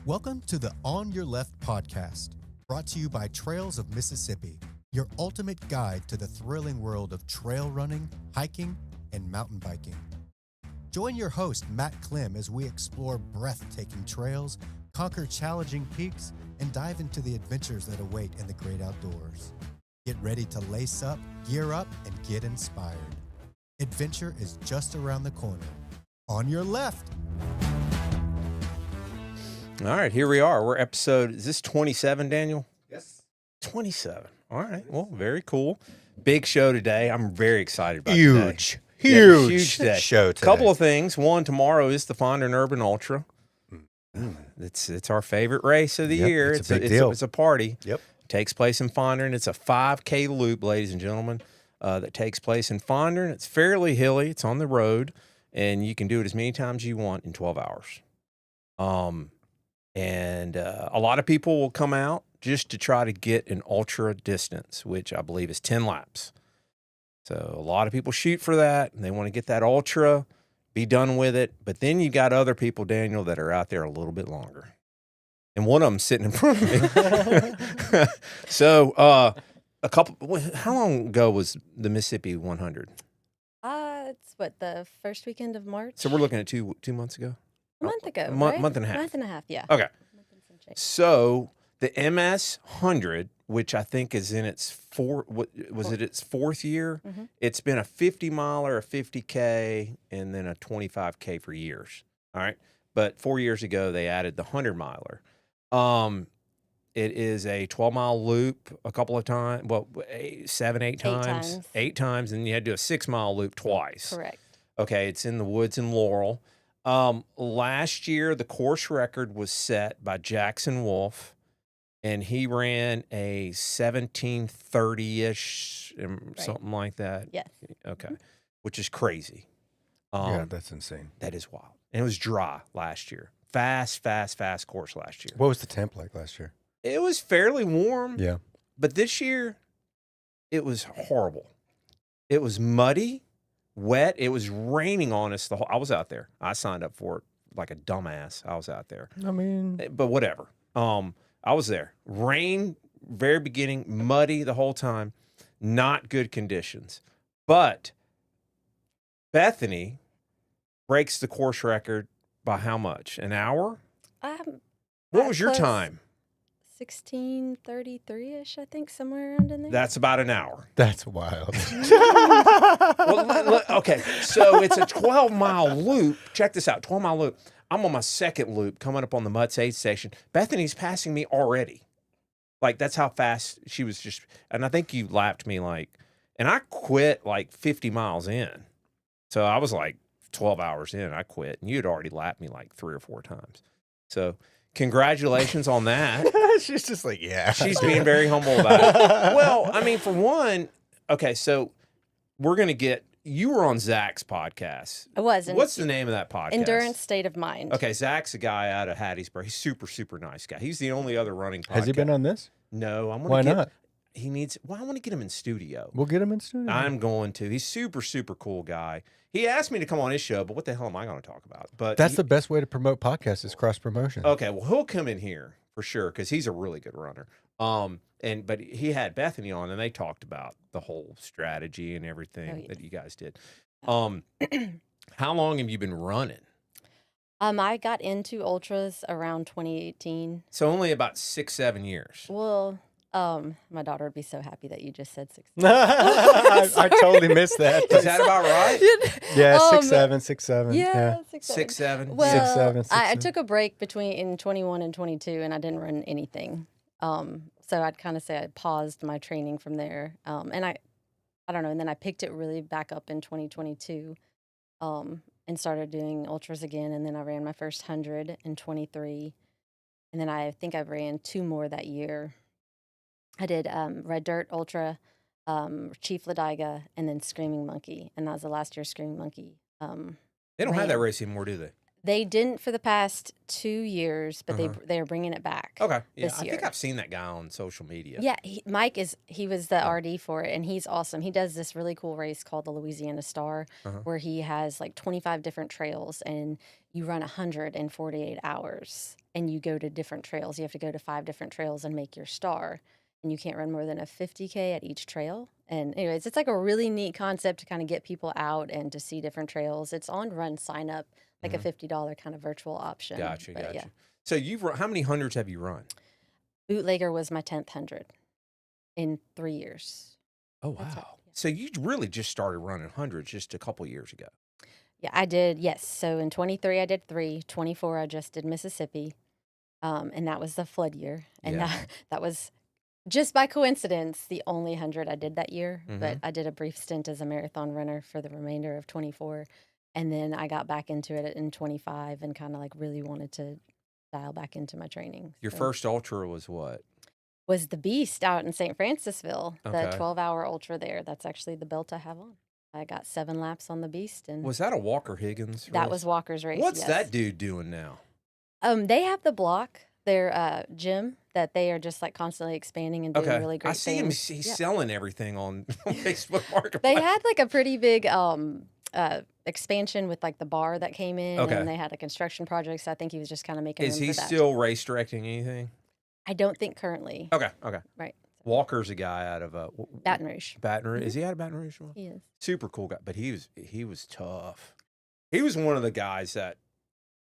Welcome to the On Your Left podcast, brought to you by Trails of Mississippi, your ultimate guide to the thrilling world of trail running, hiking, and mountain biking. Join your host, Matt Clem, as we explore breathtaking trails, conquer challenging peaks, and dive into the adventures that await in the great outdoors. Get ready to lace up, gear up, and get inspired. Adventure is just around the corner. On your left. All right, here we are. We're is this 27, Daniel? Yes. 27. All right. Well, very cool. Big show today. I'm very excited about today. Huge day. show today. Couple of things. One, tomorrow is the Fondren Urban Ultra. It's our favorite race of the year. It's a big deal. It's a party. Yep. Takes place in Fondren. It's a 5K loop, ladies and gentlemen, that takes place in Fondren. It's fairly hilly. It's on the road, and you can do it as many times as you want in 12 hours. And a lot of people will come out just to try to get an ultra distance, which I believe is 10 laps. So a lot of people shoot for that, and they want to get that ultra, be done with it. But then you got other people, Daniel, that are out there a little bit longer. And one of them sitting in front of me. So how long ago was the Mississippi 100? It's the first weekend of March? So we're looking at two months ago? A month ago, Month and a half. Month and a half, yeah. Okay. So, So the MS 100, which I think is in its its fourth year? Mhm. It's been a 50 miler, a 50K, and then a 25K for years. All right. But 4 years ago, they added the 100 miler. It is a 12-mile loop a couple of times, 8 times. 8 times, and you had to do a 6-mile loop twice. correct. Okay, it's in the woods in Laurel. Last year, the course record was set by Jackson Wolf, and he ran a 17:30-ish, something like that. Yes. Okay, which is crazy. Yeah, that's insane. That is wild. And it was dry last year. Fast course last year. What was the temp like last year? It was fairly warm. Yeah. But this year, it was horrible. It was muddy, wet. It was raining on us. I was out there. I signed up for it like a dumbass. I was out there. I mean, But whatever. I was there. Rain, very beginning, muddy the whole time. Not good conditions. But Bethany breaks the course record by how much? An hour? What was your close. time? 16:33-ish, I think, somewhere around in there. That's about an hour. that's wild. Well, okay, so it's a 12-mile loop. Check this out, 12-mile loop. I'm on my second loop coming up on the Mutts aid station. Bethany's passing me already. Like, that's how fast she was just, and I think you lapped me and I quit 50 miles in. So I was 12 hours in, I quit, and you had already lapped me 3 or 4 times. So congratulations on that. She's just yeah. She's being very humble about it. Well, I mean, for one, okay, so we're going to you were on Zach's podcast. I was. What's the name of that podcast? Endurance State of Mind. Okay, Zach's a guy out of Hattiesburg. He's super, super nice guy. He's the only other running podcast. Has he been on this? No, I'm going to Why not? He needs, I want to get him in studio. We'll get him in studio. I'm going to. He's super, super cool guy. He asked me to come on his show, but what the hell am I going to talk about? But That's the best way to promote podcasts is cross promotion. Okay, well, he'll come in here for sure because he's a really good runner. But he had Bethany on, and they talked about the whole strategy and everything that you guys did. How long have you been running? I got into ultras around 2018. So only about 6-7 years. Well, my daughter would be so happy that you just said 6. I totally missed that. Is that about right? Yeah, 6'7". Yeah, 6-7. Well, 6'7", I took a break in 21 and 22, and I didn't run anything. So I'd kind of say I paused my training from there. And I don't know. And then I picked it really back up in 2022, and started doing ultras again. And then I ran my first 100 in 23, and then I think I ran 2 more that year. I did Red Dirt Ultra, Chief Ladiga, and then Screaming Monkey, and that was the last year Screaming Monkey. They don't have that race anymore, do they? They didn't for the past 2 years, but they are bringing it back. Okay. Yeah, this I year. think I've seen that guy on social media. Yeah, Mike he was the RD for it, and he's awesome. He does this really cool race called the Louisiana Star, where he has like 25 different trails, and you run 148 hours, and you go to different trails. You have to go to 5 different trails and make your star, and you can't run more than a 50K at each trail. And anyways, it's like a really neat concept to kind of get people out and to see different trails. It's on Run Sign Up, like a $50 kind of virtual option. Gotcha. Yeah. So how many hundreds have you run? Bootlegger was my 10th 100 in 3 years. Oh, wow. That's it, yeah. So you really just started running hundreds just a couple years ago. Yeah, I did. Yes. So in 23, I did 3. 24, I just did Mississippi. And that was the flood year. And that was just by coincidence the only 100 I did that year. But I did a brief stint as a marathon runner for the remainder of 24. And then I got back into it in 25 and kind of like really wanted to dial back into my training. Your first ultra was what? Was the Beast out in St. Francisville, the Okay. 12-hour ultra there. That's actually the belt I have on. I got 7 laps on the Beast. And Was that a Walker Higgins race? that was Walker's race, What's yes. that dude doing now? They have the block, their gym, that they are just like constantly expanding and doing really great I see him. things. He's selling everything on Facebook Marketplace. They had like a pretty big expansion with like the bar that came in, Okay. and they had a construction project. So I think he was just kind of making Is room he for that. still race directing anything? I don't think currently. Okay. Right. Walker's a guy out of Baton Rouge. Baton Rouge. Is he out of Baton Rouge? He is. Super cool guy, but he was tough. He was one of the guys that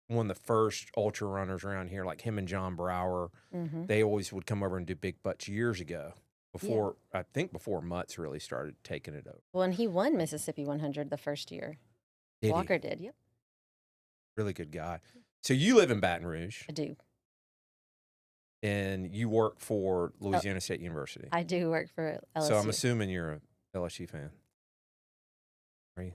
one of the first ultra runners around here, like him and John Brower. They always would come over and do big butts years ago. Before I think before Mutts really started taking it over. Well, and he won Mississippi 100 the first year. Did Walker he? did. Yep, Really good guy. So you live in Baton Rouge I do. and you work for Louisiana State University. I do work for LSU. So I'm assuming you're a LSU fan. Are you?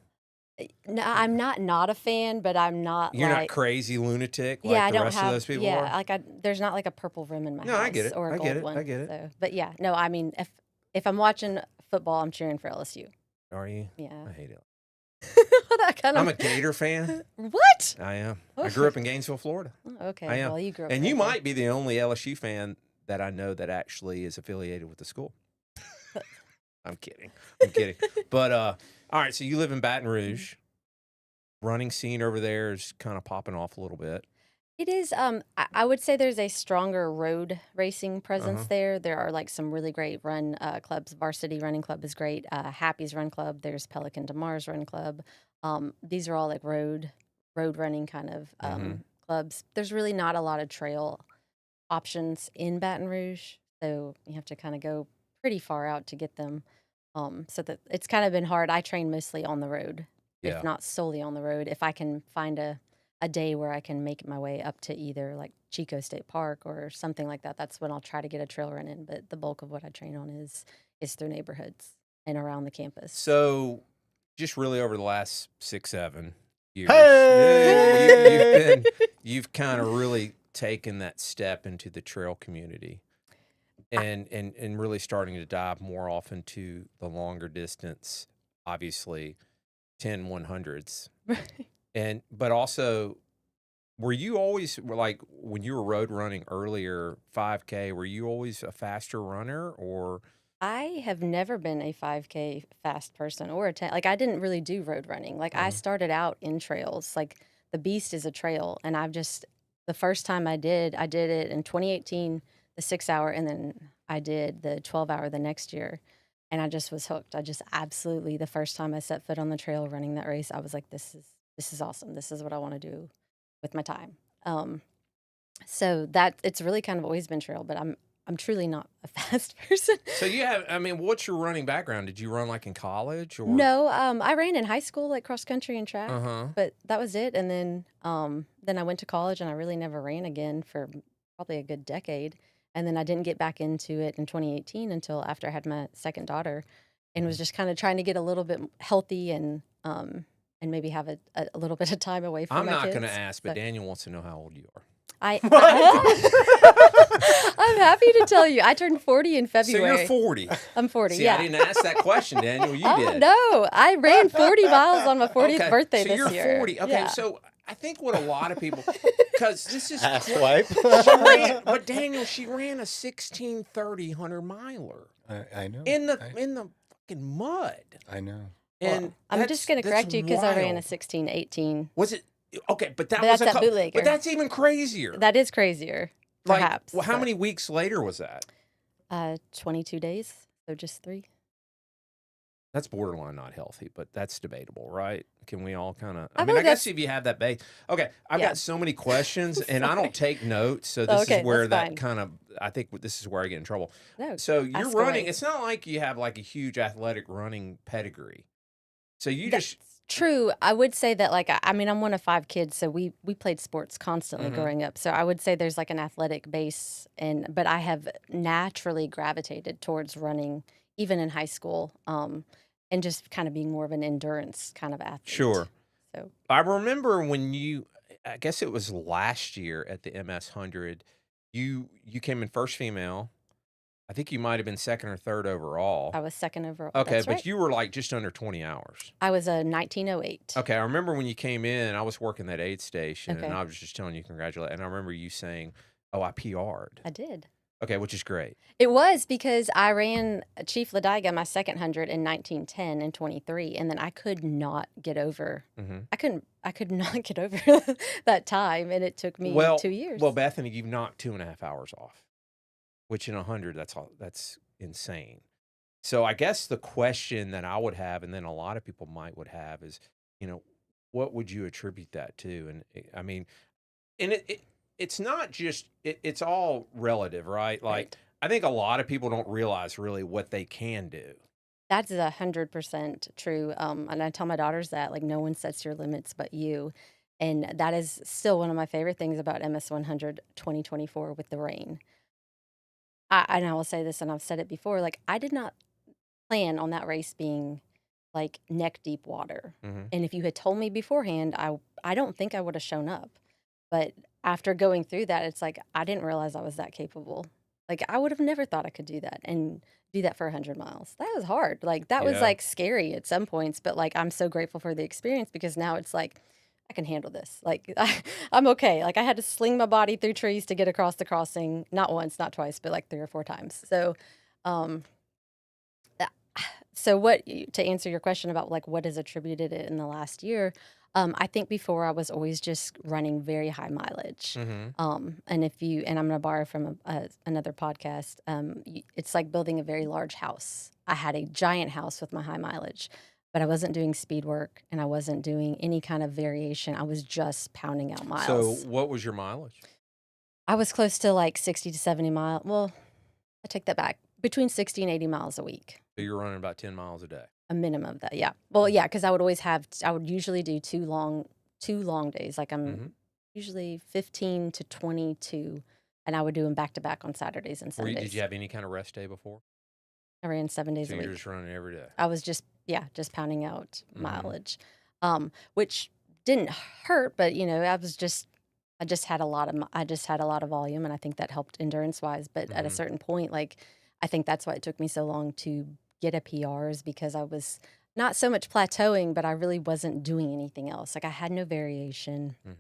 No, I'm not a fan, but I'm not. You're like, not crazy lunatic like yeah, I the don't rest have. of those people yeah, are? like there's not like a purple rim in my No, house. I get it. Or a I gold get it. one. I get it. So, but yeah, no, I mean, if I'm watching football, I'm cheering for LSU. Are you? Yeah. I hate it. That kind of. I'm a Gator fan. What? I am. I grew up in Gainesville, Florida. Oh, okay. I am. Well, you grew up. And you right there. might be the only LSU fan that I know that actually is affiliated with the school. I'm kidding. But all right, so you live in Baton Rouge. Running scene over there is kind of popping off a little bit. It is. I would say there's a stronger road racing presence there. There are like some really great run clubs. Varsity Running Club is great. Happy's Run Club. There's Pelican to Mars Run Club. These are all like road running kind of clubs. There's really not a lot of trail options in Baton Rouge, so you have to kind of go pretty far out to get them. So that it's kind of been hard. I train mostly on the road, if not solely on the road. If I can find a day where I can make my way up to either like Chico State Park or something like that, that's when I'll try to get a trail run in. But the bulk of what I train on is through neighborhoods and around the campus. So just really over the last 6-7 years, Hey! you've kind of really taken that step into the trail community and really starting to dive more often to the longer distance, obviously 10 100s. But also, were you always, like, when you were road running earlier, 5K, were you always a faster runner, or? I have never been a 5K fast person or a 10. Like, I didn't really do road running. Like, I started out in trails. Like, the Beast is a trail, and the first time I did it in 2018, the 6-hour, and then I did the 12-hour the next year, and I just was hooked. I just absolutely, the first time I set foot on the trail running that race, I was like, this is awesome. This is what I want to do with my time. So that it's really kind of always been trail, but I'm truly not a fast person. So you have, I mean, what's your running background? Did you run like in college or? No, I ran in high school, like cross country and track, Uh-huh. but that was it. And then I went to college and I really never ran again for probably a good decade. And then I didn't get back into it in 2018 until after I had my second daughter, and was just kind of trying to get a little bit healthy and maybe have a little bit of time away from I'm my not kids. going to ask, but So Daniel wants to know how old you are. I'm happy to tell you, I turned 40 in February. So you're 40. I'm 40, See, yeah. I didn't ask that question, Daniel. You Oh, did. no. I ran 40 miles on my 40th Okay, birthday so this you're year. 40. Okay, Yeah. so I think what a lot of people, because this is Ass wipe. but Daniel, she ran a 16:30 100-miler I know. in the fucking mud. I know. And I'm just going to correct you because I ran a 16:18. Was it okay? But that But was that's that But bootlegger. that's even crazier. That is crazier, perhaps. Well, how many weeks later was that? 22 days, so just 3. That's borderline not healthy, but that's debatable, right? Can we all kind of? I I mean, feel I like guess if you have that base. Okay, I've got so many questions, and I don't take notes, so this Okay, is where that's that fine. kind of. I think this is where I get in trouble. No, So you're ask running. away. It's not like you have like a huge athletic running pedigree. So you That's just true. I would say that, like, I mean, I'm one of 5 kids, so we played sports constantly Mhm. growing up. So I would say there's like an athletic base, but I have naturally gravitated towards running, even in high school, and just kind of being more of an endurance kind of athlete. Sure. So I remember when I guess it was last year at the MS 100, you came in first female. I think you might have been second or third overall. I was second overall. Okay, That's but right. you were like just under 20 hours. I was a 1908. Okay, I remember when you came in, I was working that aid station, and Okay. I was just telling you congratulate. And I remember you saying, "Oh, I PR'd." I did. Okay, which is great. It was because I ran Chief Ladiga my second 100 in 1910 and 23, and then I could not get over. Mm-hmm. I could not get over that time, and it took me 2 years. Well, Bethany, you've knocked 2.5 hours off, which in 100, that's insane. So I guess the question that I would have, and then a lot of people would have, is, what would you attribute that to? And I mean, and it's not just it's all relative, right? Like Right. I think a lot of people don't realize really what they can do. That's 100% true. And I tell my daughters that, like, no one sets your limits but you. And that is still one of my favorite things about MS 100 2024 with the rain. And I will say this, and I've said it before, like, I did not plan on that race being like neck deep water. Mm-hmm. And if you had told me beforehand, I don't think I would have shown up. But after going through that, it's like I didn't realize I was that capable. Like, I would have never thought I could do that and do that for 100 miles. That was hard. Like, that was Yeah. like scary at some points, but like I'm so grateful for the experience because now it's like I can handle this. Like, I'm okay. Like, I had to sling my body through trees to get across the crossing, not once, not twice, but like 3 or 4 times. So, to answer your question about like what has attributed it in the last year, I think before I was always just running very high mileage. Mm-hmm. And I'm going to borrow from another podcast, it's like building a very large house. I had a giant house with my high mileage, but I wasn't doing speed work and I wasn't doing any kind of variation. I was just pounding out miles. So what was your mileage? I was close to like 60 to 70 miles. Well, I take that back. Between 60 and 80 miles a week. So you're running about 10 miles a day. A minimum of that, yeah. Well, yeah, because I would usually do 2 long days. Like I'm Mhm. usually 15 to 22, and I would do them back to back on Saturdays and Sundays. Did you have any kind of rest day before? I ran 7 days So a you're week. just running every day. I was just pounding out Mhm. mileage, which didn't hurt, but I just had a lot of volume, and I think that helped endurance wise. But at a Mhm. certain point, like I think that's why it took me so long to get a PR is because I was not so much plateauing, but I really wasn't doing anything else. Like I had no variation, Mhm.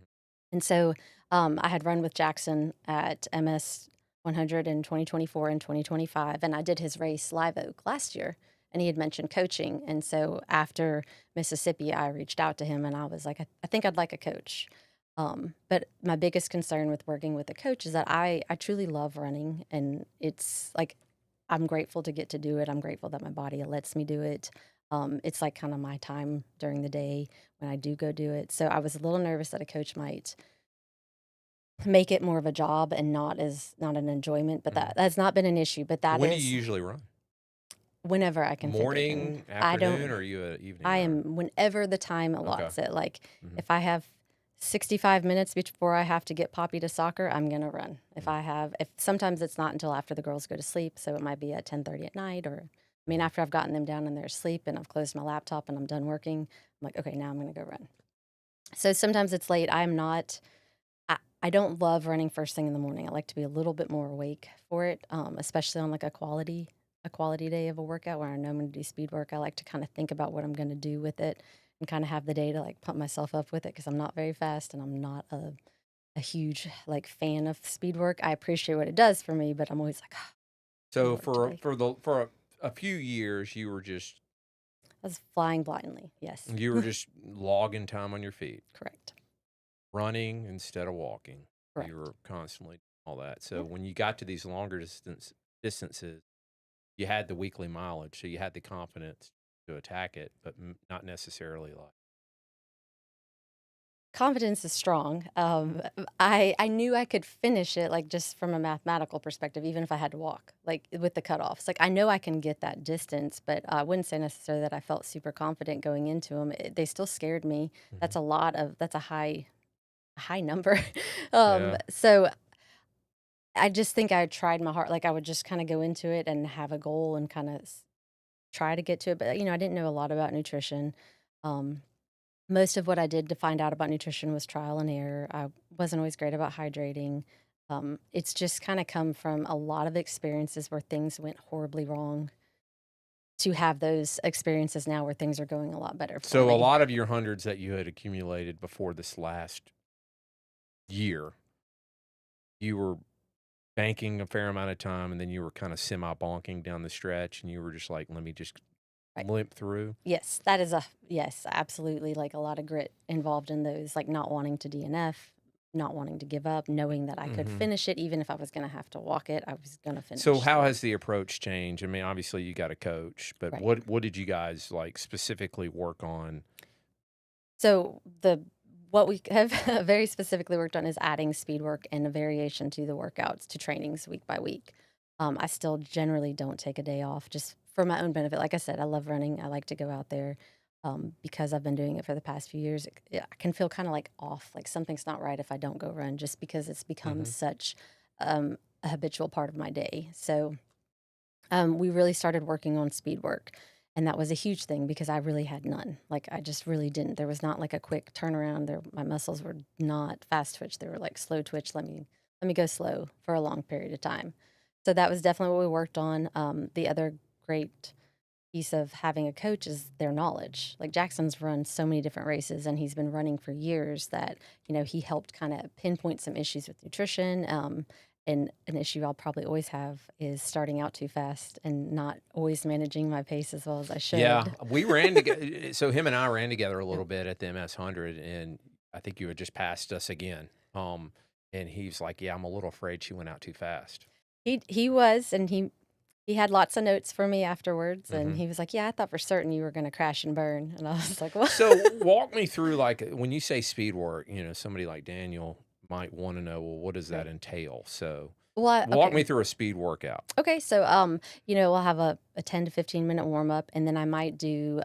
and so I had run with Jackson at MS 100 in 2024 and 2025, and I did his race Live Oak last year. And he had mentioned coaching, and so after Mississippi, I reached out to him, and I was like, I think I'd like a coach. But my biggest concern with working with a coach is that I truly love running, and it's like I'm grateful to get to do it. I'm grateful that my body lets me do it. It's like kind of my time during the day when I do go do it. So I was a little nervous that a coach might make it more of a job and not an enjoyment. But that's not been an issue. But that When is do you usually run? whenever I can fit it in. Morning, I don't. afternoon, or are you an evening? I runner? am whenever the time allots it. Like Mhm. if I have 65 minutes before I have to get Poppy to soccer, I'm gonna run. If sometimes it's not until after the girls go to sleep, so it might be at 10:30 at night, or after I've gotten them down in their sleep and I've closed my laptop and I'm done working, I'm like, okay, now I'm gonna go run. So sometimes it's late. I'm not. I don't love running first thing in the morning. I like to be a little bit more awake for it, especially on like a quality day of a workout where I know I'm going to do speed work. I like to kind of think about what I'm going to do with it and kind of have the day to like pump myself up with it because I'm not very fast and I'm not a huge like fan of speed work. I appreciate what it does for me, but I'm always like, oh, So work today. for a few years, you were just I was flying blindly. Yes, logging time on your feet, correct. running instead of walking. Correct. You were constantly all that. So Yeah. when you got to these longer distances, you had the weekly mileage, so you had the confidence to attack it, but not necessarily like. Confidence is strong. I knew I could finish it, like just from a mathematical perspective, even if I had to walk, like with the cutoffs. Like I know I can get that distance, but I wouldn't say necessarily that I felt super confident going into them. They still scared me. That's that's a high number. Yeah. So I just think I tried my heart. Like I would just kind of go into it and have a goal and kind of try to get to it. But I didn't know a lot about nutrition. Um, Most of what I did to find out about nutrition was trial and error. I wasn't always great about hydrating. It's just kind of come from a lot of experiences where things went horribly wrong to have those experiences now where things are going a lot better for So me. a lot of your hundreds that you had accumulated before this last year, you were banking a fair amount of time, and then you were kind of semi-bonking down the stretch, and you were just like, let me just Right. limp through. Yes, yes, absolutely. Like a lot of grit involved in those, like not wanting to DNF, not wanting to give up, knowing that I could finish it, even if I was going to have to walk it, I was going to finish. So how has the approach changed? I mean, obviously you got a coach, but Right. what did you guys like specifically work on? So what we have very specifically worked on is adding speed work and a variation to the workouts to trainings week by week. I still generally don't take a day off just for my own benefit. Like I said, I love running. I like to go out there because I've been doing it for the past few years. I can feel kind of like off, like something's not right if I don't go run, just because it's become such a habitual part of my day. So we really started working on speed work. And that was a huge thing because I really had none. Like I just really didn't. There was not like a quick turnaround. My muscles were not fast twitch. They were like slow twitch. Let me go slow for a long period of time. So that was definitely what we worked on. The other great piece of having a coach is their knowledge. Like Jackson's run so many different races and he's been running for years that, he helped kind of pinpoint some issues with nutrition. And an issue I'll probably always have is starting out too fast and not always managing my pace as well as I should. Yeah, we ran together. So him and I ran together a little bit at the MS 100, and I think you had just passed us again. And he's like, "Yeah, I'm a little afraid she went out too fast." He was, and he had lots of notes for me afterwards, and he was like, "Yeah, I thought for certain you were going to crash and burn," and I was like, "What?" So walk me through, like, when you say speed work, somebody like Daniel might want to know, well, what does that entail? So walk me through a speed workout. Okay, so we'll have a 10 to 15 minute warm up, and then I might do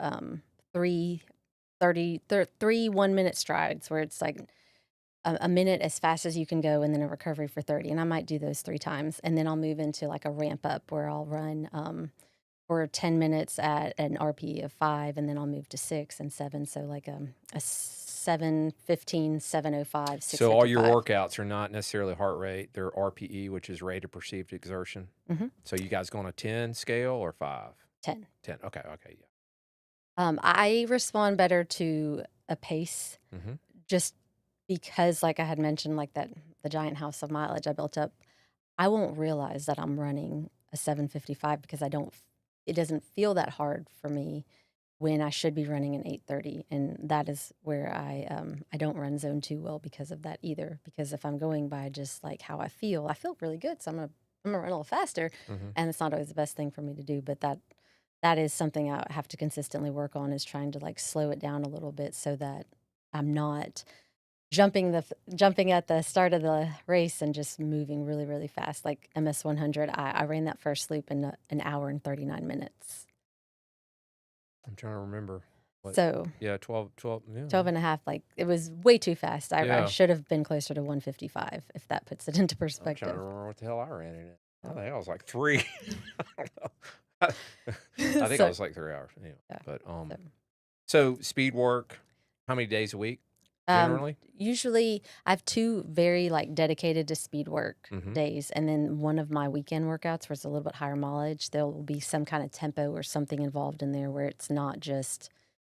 3 3 1 minute strides where it's like a minute as fast as you can go, and then a recovery for 30. And I might do those 3 times, and then I'll move into like a ramp up where I'll run for 10 minutes at an RPE of 5, and then I'll move to 6 and 7. So like a 7:15, 7:05, 6:55. So all your workouts are not necessarily heart rate; they're RPE, which is rate of perceived exertion. So you guys go on a 10 scale or 5? 10. 10. Okay. Yeah. I respond better to a pace, just because, like I had mentioned, like the giant house of mileage I built up. I won't realize that I'm running a 7:55 because it doesn't feel that hard for me when I should be running an 8:30, and that is where I don't run zone 2 well because of that either. Because if I'm going by just like how I feel really good, so I'm gonna run a little faster, and it's not always the best thing for me to do. But that is something I have to consistently work on, is trying to like slow it down a little bit so that I'm not jumping at the start of the race and just moving really, really fast. Like MS 100, I ran that first loop in an hour and 39 minutes. I'm trying to remember. So yeah, 12, yeah. 12 and a half, like it was way too fast. I Yeah. should have been closer to 155, if that puts it into I'm perspective. trying to remember what the hell I ran in it. I think I was like 3. I don't know. I think I was like 3 hours. Anyway, Yeah. but so speed work, how many days a week generally? Usually I have 2 very like dedicated to speed work days, and then one of my weekend workouts where it's a little bit higher mileage. There will be some kind of tempo or something involved in there where it's not just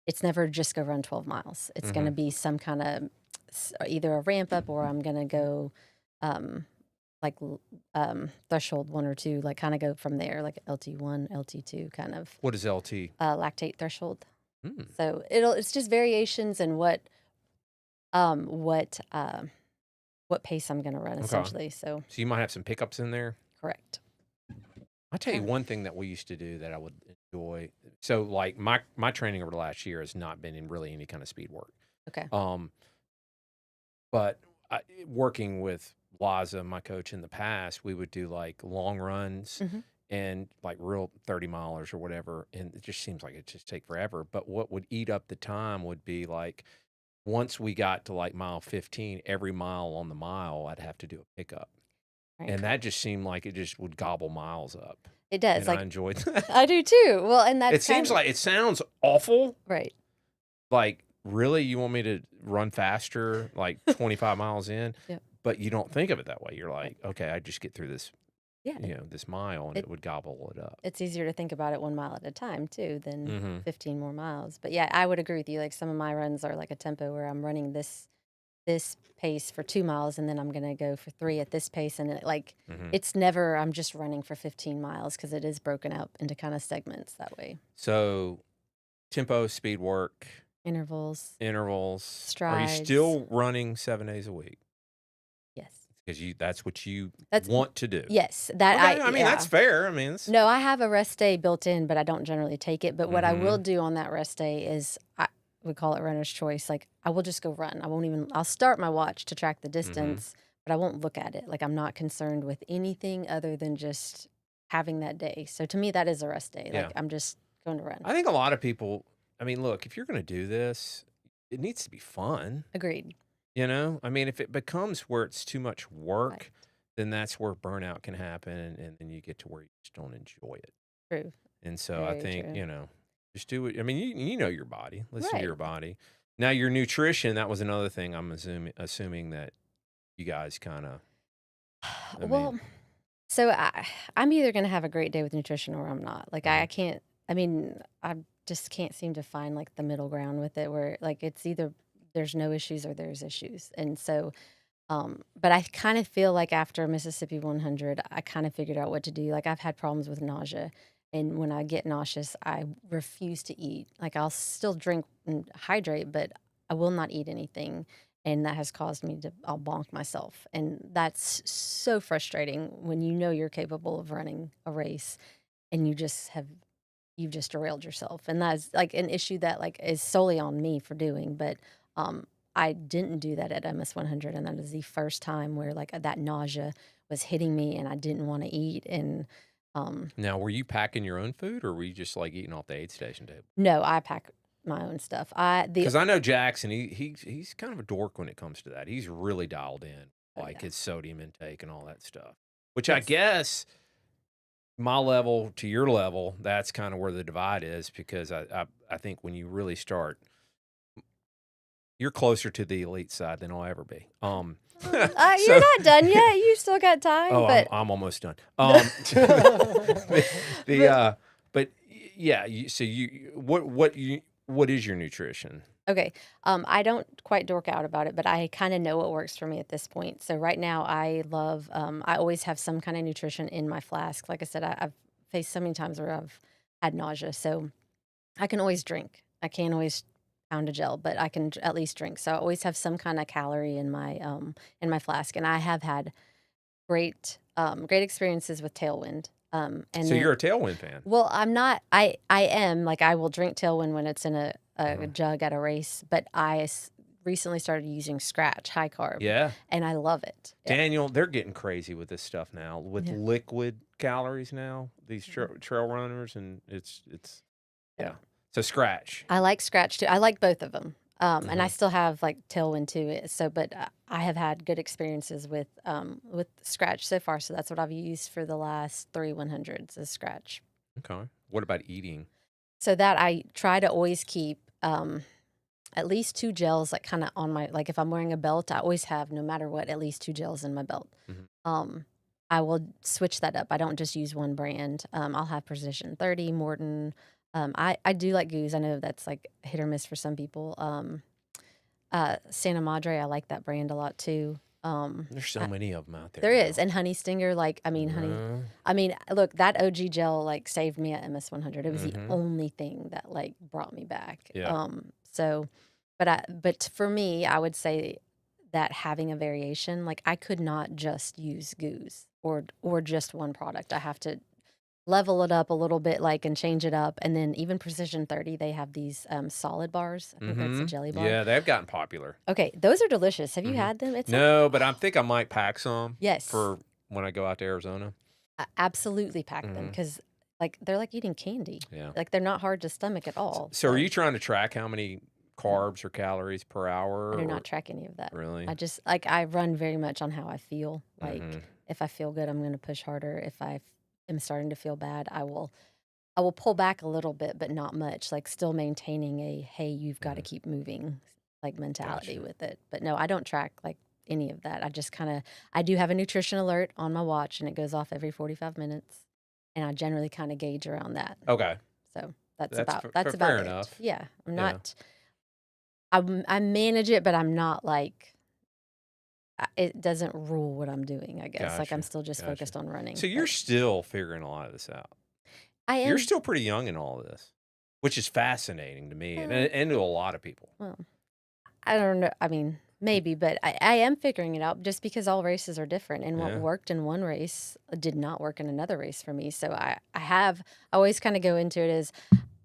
it's never just go run 12 miles. It's going to be some kind of either a ramp up, or I'm going to go like threshold 1 or 2, like kind of go from there, like LT1, LT2 kind of. What is LT? Lactate threshold. Mm. So it's just variations in what pace I'm going to run, essentially. So you might have some pickups in there. correct. I'll tell you one thing that we used to do that I would enjoy. So like my training over the last year has not been in really any kind of speed work. Okay. But working with Laza, my coach in the past, we would do like long runs and like real 30 milers or whatever. And it just seems like it just take forever. But what would eat up the time would be like, once we got to like mile 15, every mile on the mile, I'd have to do a pickup. Right. And that just seemed like it just would gobble miles up. It does. And like, I enjoyed that. I do too. Well, and that's it seems like it sounds awful. Right. Like, really, you want me to run faster, like 25 miles in? Yep. But you don't think of it that way. You're like, okay, I just get through this, yeah, this mile, and it would gobble it up. It's easier to think about it 1 mile at a time too than 15 more miles. But yeah, I would agree with you. Like some of my runs are like a tempo where I'm running this pace for 2 miles, and then I'm going to go for 3 at this pace. And it's never, I'm just running for 15 miles because it is broken up into kind of segments that way. So tempo, speed work, intervals, strides. Are you still running 7 days a week? Yes. Because that's what you want to do. Yes. I mean, that's fair. I mean, no, I have a rest day built in, but I don't generally take it. But what I will do on that rest day is we call it runner's choice. Like I will just go run. I'll start my watch to track the distance, but I won't look at it. Like I'm not concerned with anything other than just having that day. So to me, that is a rest day. Like I'm just going to run. I think a lot of people, I mean, look, if you're going to do this, it needs to be fun. Agreed. You know, I mean, if it becomes where it's too much work, then that's where burnout can happen. And then you get to where you just don't enjoy it. True. And so I think, just do it. I mean, you know your body. Listen to your body. Now, your nutrition, that was another thing I'm assuming that you guys kind of. So I'm either going to have a great day with nutrition or I'm not. Like I can't, I just can't seem to find like the middle ground with it where like it's either there's no issues or there's issues. And so, but I kind of feel like after Mississippi 100, I kind of figured out what to do. Like I've had problems with nausea. And when I get nauseous, I refuse to eat. Like I'll still drink and hydrate, but I will not eat anything. And that has caused me I'll bonk myself. And that's so frustrating when you know you're capable of running a race and you've just derailed yourself. And that's like an issue that like is solely on me for doing. But I didn't do that at MS 100. And that is the first time where like that nausea was hitting me and I didn't want to eat. And now, were you packing your own food or were you just like eating off the aid station table? No, I pack my own stuff. Because I know Jackson, he's kind of a dork when it comes to that. He's really dialed in, like his sodium intake and all that stuff. Which I guess my level to your level, that's kind of where the divide is. Because I think when you really start, you're closer to the elite side than I'll ever be. You're not done yet. You still got time. Oh, but... I'm almost done. But yeah. What is your nutrition? Okay. I don't quite dork out about it, but I kind of know what works for me at this point. So right now I love, I always have some kind of nutrition in my flask. Like I said, I've faced so many times where I've had nausea. So I can always drink. I can't always pound a gel, but I can at least drink. So I always have some kind of calorie in my flask. And I have had great experiences with Tailwind. And so you're a Tailwind fan? Well, I'm not. I am. Like I will drink Tailwind when it's in a jug at a race, but I recently started using Scratch high carb. Yeah. And I love it. Daniel, they're getting crazy with this stuff now with liquid calories now. These trail runners, and it's So Scratch. I like Scratch too. I like both of them. And I still have like Tailwind too. So, but I have had good experiences with Scratch so far. So that's what I've used for the last 3 100s is Scratch. Okay. What about eating? So that I try to always keep at least 2 gels, like kind of on my, like if I'm wearing a belt, I always have, no matter what, at least 2 gels in my belt. I will switch that up. I don't just use one brand. I'll have Precision 30, Morton, I do like goose. I know that's like hit or miss for some people. Santa Madre, I like that brand a lot too. There's so many of them out there. There now. is, and Honey Stinger. Like, I mean, look, that OG gel like saved me at MS100. It was the only thing that like brought me back. Yeah. But for me, I would say that having a variation, like I could not just use goose or just one product. I have to level it up a little bit, like, and change it up. And then even Precision 30, they have these solid bars. I think that's a jelly bar. Yeah, they've gotten popular. Okay, those are delicious. Have you had them? No, but I think I might pack some. Yes. For when I go out to Arizona. I absolutely pack them because, like, they're like eating candy. Yeah. Like, they're not hard to stomach at all. So are you trying to track how many carbs or calories per hour? I do not track any of that. Really? I just, like, I run very much on how I feel. Like, if I feel good, I'm going to push harder. If I am starting to feel bad, I will pull back a little bit, but not much. Like, still maintaining a, hey, you've got to keep moving, like, mentality with it. But no, I don't track, like, any of that. I just I do have a nutrition alert on my watch, and it goes off every 45 minutes. And I generally kind of gauge around that. Okay. So that's fair about it. enough. Yeah. I manage it, but I'm not like, it doesn't rule what I'm doing, I guess. Like, I'm still just focused on running. So you're still figuring a lot of this out. I am. You're still pretty young in all of this, which is fascinating to me and to a lot of people. Well, I don't know. I mean, maybe, but I am figuring it out just because all races are different. And what worked in one race did not work in another race for me. So I always kind of go into it as,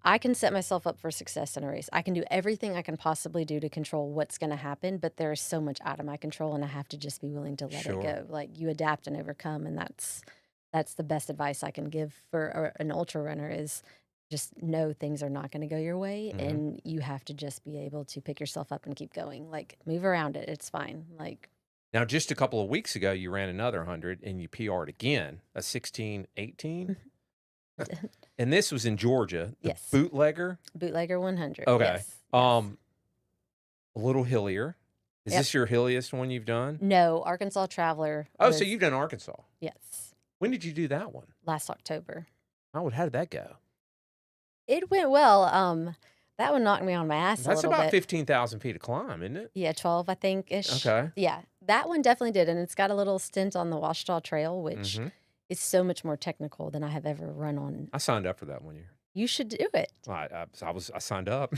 I can set myself up for success in a race. I can do everything I can possibly do to control what's going to happen, but there's so much out of my control, and I have to just be willing to let it go. Like, you adapt and overcome, and that's the best advice I can give for an ultra runner is just know things are not going to go your way, and you have to just be able to pick yourself up and keep going. Like, move around it. It's fine. Like, now, just a couple of weeks ago, you ran another 100, and you PR'd again, a 16:18. And this was in Georgia. The Bootlegger 100. Okay. Yes. A little hillier. Is this your hilliest one you've done? No, Arkansas Traveler. So you've done Arkansas. Yes. When did you do that one? Last October. How did that go? It went well. That one knocked me on my ass a little bit. That's about 15,000 feet of climb, isn't it? Yeah, 12, I think, ish. Okay. Yeah, that one definitely did. And it's got a little stint on the Washita Trail, which is so much more technical than I have ever run on. I signed up for that one year. You should do it. I signed up.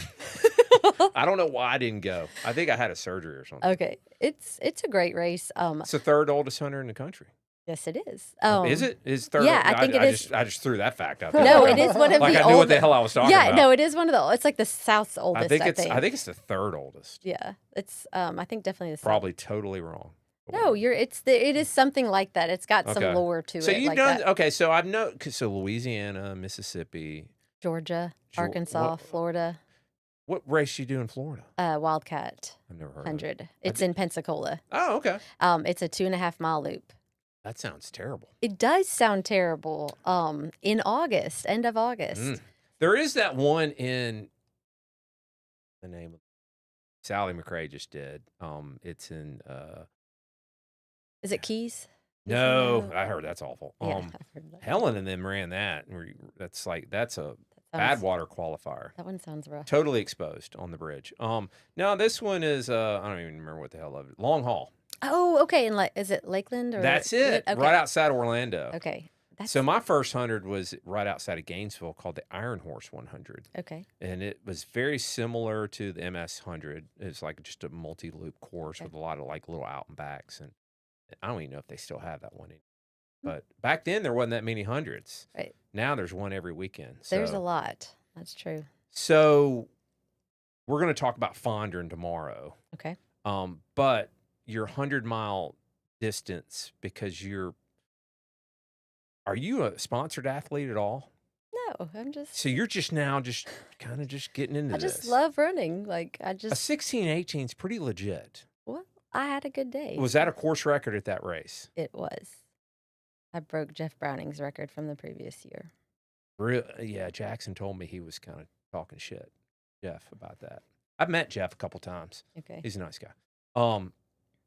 I don't know why I didn't go. I think I had a surgery or something. Okay. It's a great race. It's the third oldest hunter in the country. Yes, it is. Is it? Is third? Yeah, I think it is. I just threw that fact out there. No, it is one of the oldest. I knew what the hell I was talking about. Yeah, no, it is one of the. It's like the South's oldest. I think it's the third oldest. Yeah, it's. I think definitely the South. Probably totally wrong. No, it is something like that. It's got some lore to it. So you've like done that. Okay. So I've so Louisiana, Mississippi, Georgia, Arkansas, Florida. What race you do in Florida? Wildcat. I've never heard 100. of it. It's in Pensacola. Oh, okay. It's a 2.5 mile loop. That sounds terrible. It does sound terrible. In August, end of August. There is that one in the name of Sally McRae just did. It's in. Is it Keys? No, I heard that's awful. Yeah, I've heard that. Helen and them ran that. That's a bad water qualifier. That one sounds rough. Totally exposed on the bridge. Now this one is I don't even remember what the hell of it. Long haul. Oh, okay. And is it Lakeland or? That's it. Okay. Right outside Orlando. Okay. So my first 100 was right outside of Gainesville, called the Iron Horse 100. Okay. And it was very similar to the MS 100. It's like just a multi-loop course with a lot of like little out and backs, and I don't even know if they still have that one. But back then there wasn't that many hundreds. Right. Now there's one every weekend. So. There's a lot. That's true. So we're going to talk about Fondren tomorrow. Okay. But your 100-mile distance, because are you a sponsored athlete at all? No, I'm just. So you're just now kind of getting into this. I just love running. Like A 16:18 is pretty legit. Well, I had a good day. Was that a course record at that race? It was. I broke Jeff Browning's record from the previous year. Really? Yeah, Jackson told me he was kind of talking shit, Jeff, about that. I've met Jeff a couple times. Okay. He's a nice guy.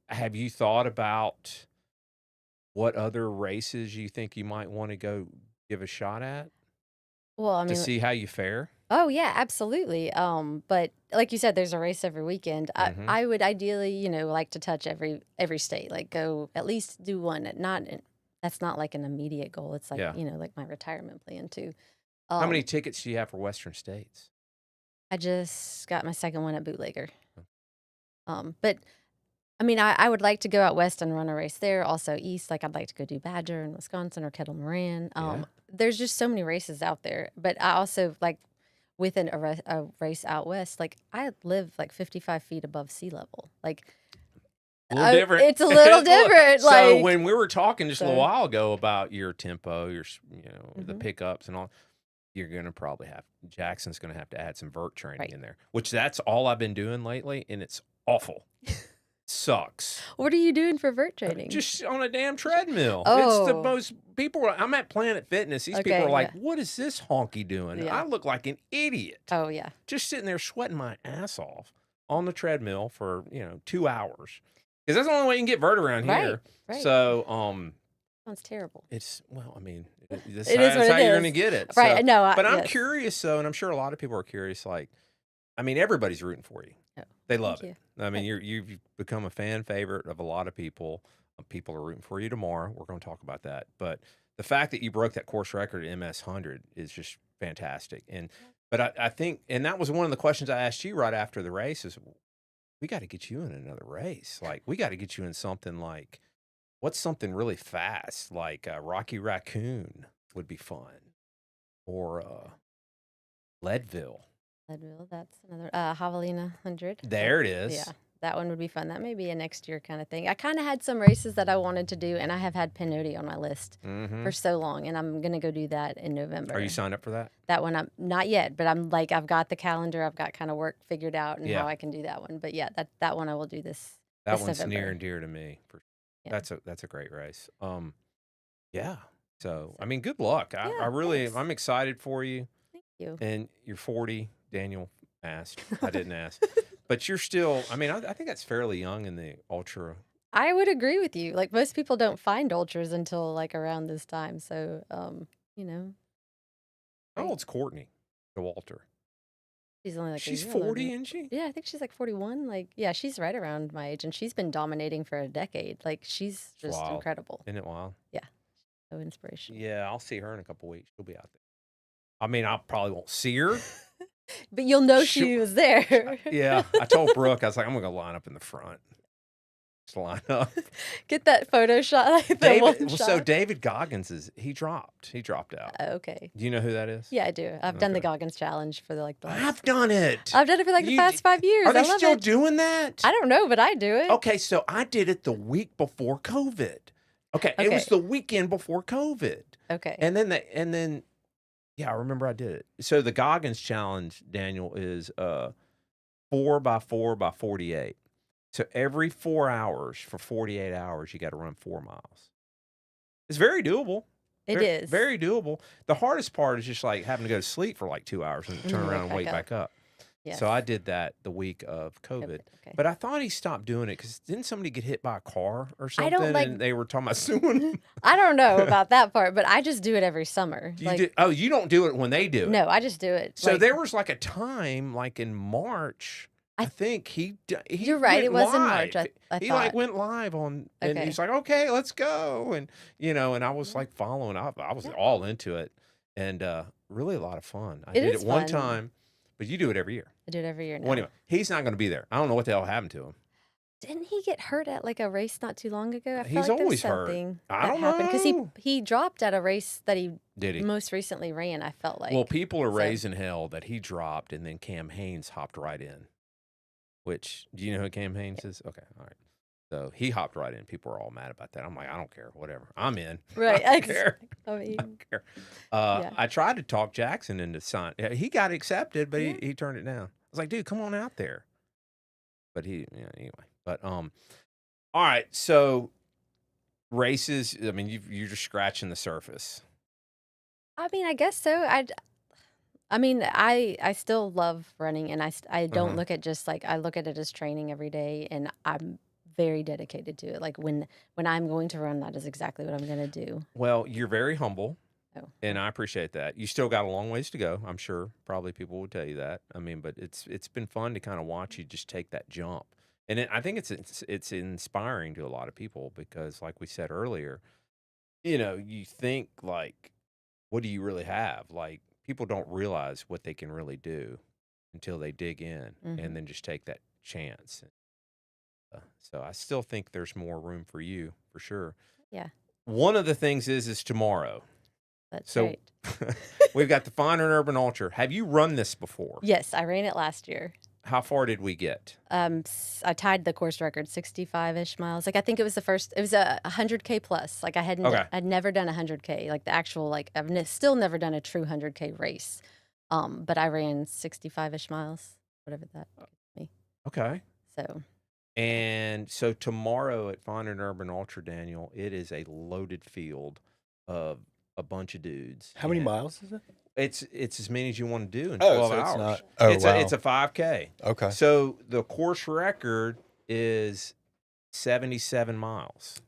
Have you thought about what other races you think you might want to go give a shot at? Well, I mean, to see how you fare? Oh yeah, absolutely. But like you said, there's a race every weekend. Mhm. I would ideally, like to touch every state, like go at least do one. That's not like an immediate goal. It's like, Yeah. like my retirement plan too. How many Um, tickets do you have for Western states? I just got my second one at Bootlegger. But I mean, I would like to go out west and run a race there. Also east, like I'd like to go do Badger in Wisconsin or Kettle Moran. Yeah. There's just so many races out there. But I also like within a race out west, like I live like 55 feet above sea level. Like A little different. it's a little different. So like when we were talking just a little So- while ago about your tempo, the Mhm. pickups and all, you're gonna probably Jackson's gonna have to add some vert training Right. in there, which that's all I've been doing lately, and it's awful. Sucks. what are you doing for vert training? Just on a damn treadmill. It's the Oh. most people. I'm at Planet Fitness. These people Okay, are like, yeah. "What is this honky doing?" Yeah. I look like an idiot. Oh yeah. Just sitting there sweating my ass off on the treadmill for 2 hours, because that's the only way you can get vert around Right, here. right. So Sounds terrible. it's this It is that's what how it you're is. gonna get it. Right. So, I know. but I'm yes. curious though, and I'm sure a lot of people are curious. Like, I mean, everybody's rooting for you. Oh, They love thank it. I mean, you've become a fan favorite of a lot of people. People are rooting for you tomorrow. We're going to talk about that. But the fact that you broke that course record at MS 100 is just fantastic. But I think, and that was one of the questions I asked you right after the race is, we got to get you in another race. Like, we got to get you in something like, what's something really fast? Like Rocky Raccoon would be fun. Or Leadville. Leadville, that's another Javelina 100. There it is. Yeah, that one would be fun. That may be a next year kind of thing. I kind of had some races that I wanted to do, and I have had Pinoti on my list Mhm. for so long, and I'm gonna go do that in November. Are you signed up for that? That one I'm not yet, but I'm like I've got the calendar. I've got kind of work figured out and Yeah. how I can do that one. But yeah, that one I will do this. That this one's near November. and dear to me. Yeah. That's a great race. Yeah. So I mean, good luck. Yeah, I'm thanks. excited for you. Thank you. And you're 40. Daniel asked. I didn't ask, but you're still. I mean, I think that's fairly young in the ultra. I would agree with you. Like most people don't find ultras until like around this time. So, you know, How old's Courtney DeWalter? she's only like a She's year older 40, than- isn't she? Yeah, I think she's like 41. Like, yeah, she's right around my age, and she's been dominating for a decade. Like, she's just wild. incredible. Isn't it wild? So inspirational. Yeah, I'll see her in a couple weeks. She'll be out there. I mean, I probably won't see her. But you'll know Sure. she was there. Yeah, I told Brooke, I was like, I'm gonna go line up in the front. Just line up. Get that photo shot. Like the one David, shot. so David Goggins he dropped out. Okay. Do you know who that is? Yeah, I do. I've done the Okay. Goggins challenge for the last. I've done it. I've done it for like the You- past 5 years. Are they I love still it. doing that? I don't know, but I do it. Okay, so I did it the week before COVID. Okay, it was Okay. the weekend before COVID. Okay. And then yeah, I remember I did it. So the Goggins challenge, Daniel, is 4x4 by 48. So every 4 hours for 48 hours, you got to run 4 miles. It's very doable. It is. Very doable. The hardest part is just like having to go to sleep for like 2 hours and turn then around and wake back up. Yes. So I did that the week of COVID. Okay. But I thought he stopped doing it because didn't somebody get hit by a car or something? I don't like- and they were talking about suing him. I don't know about that part, but I just do it every summer. You don't do it when they do it. No, I just do it. So like, there was like a time, like in March, I think he You're right. It went was in March. live. I He thought. like went live on, and Okay. he's like, "Okay, let's go," and and I was like following up. I was all into it, and really a lot of fun. I It did is it one fun. time, but you do it every year. I do it every year now. Well, anyway, he's not going to be there. I don't know what the hell happened to him. Didn't he get hurt at like a race not too long ago? I feel He's like there was always hurt. something I that don't happened because know. he dropped at a race that he Did he? most recently ran. I felt like. Well, people are so- raising hell that he dropped, and then Cam Haynes hopped right in. Which, do you know who Cam Haynes is? Okay, all right. So he hopped right in. People are all mad about that. I'm like, I don't care. Whatever. I'm in. Right. I don't care. I mean, I don't care. Yeah. I tried to talk Jackson into sign. He got accepted, but Yeah. he turned it down. I was like, dude, come on out there. But anyway. But all right. So races. I mean, you're just scratching the surface. I mean, I guess so. I mean, I still love running, and I don't Uh-huh. look at just like I look at it as training every day, and I'm very dedicated to it. Like when I'm going to run, that is exactly what I'm going to do. Well, you're very humble. Oh, And I appreciate that. You still got a long ways to go, I'm sure. Probably people will tell you that. I mean, but it's been fun to kind of watch you just take that jump. And I think it's inspiring to a lot of people because, like we said earlier, you think like, what do you really have? Like, people don't realize what they can really do until they dig in and then just take that chance. So I still think there's more room for you, for sure. Yeah. One of the things is tomorrow. That's So right. we've got the Fine and Urban Ultra. Have you run this before? Yes, I ran it last year. How far did we get? I tied the course record, 65-ish miles. Like, I think it was it was a 100K plus. Like, I'd never done 100K, like the actual, like, still never done a true 100K race. But I ran 65-ish miles, whatever that gets me. Okay. So. And so tomorrow at Fine and Urban Ultra, Daniel, it is a loaded field of a bunch of dudes. How many miles is it? It's as many as you want to do in 12 hours. It's not. Oh, wow. It's a 5K. Okay. So the course record is 77 miles.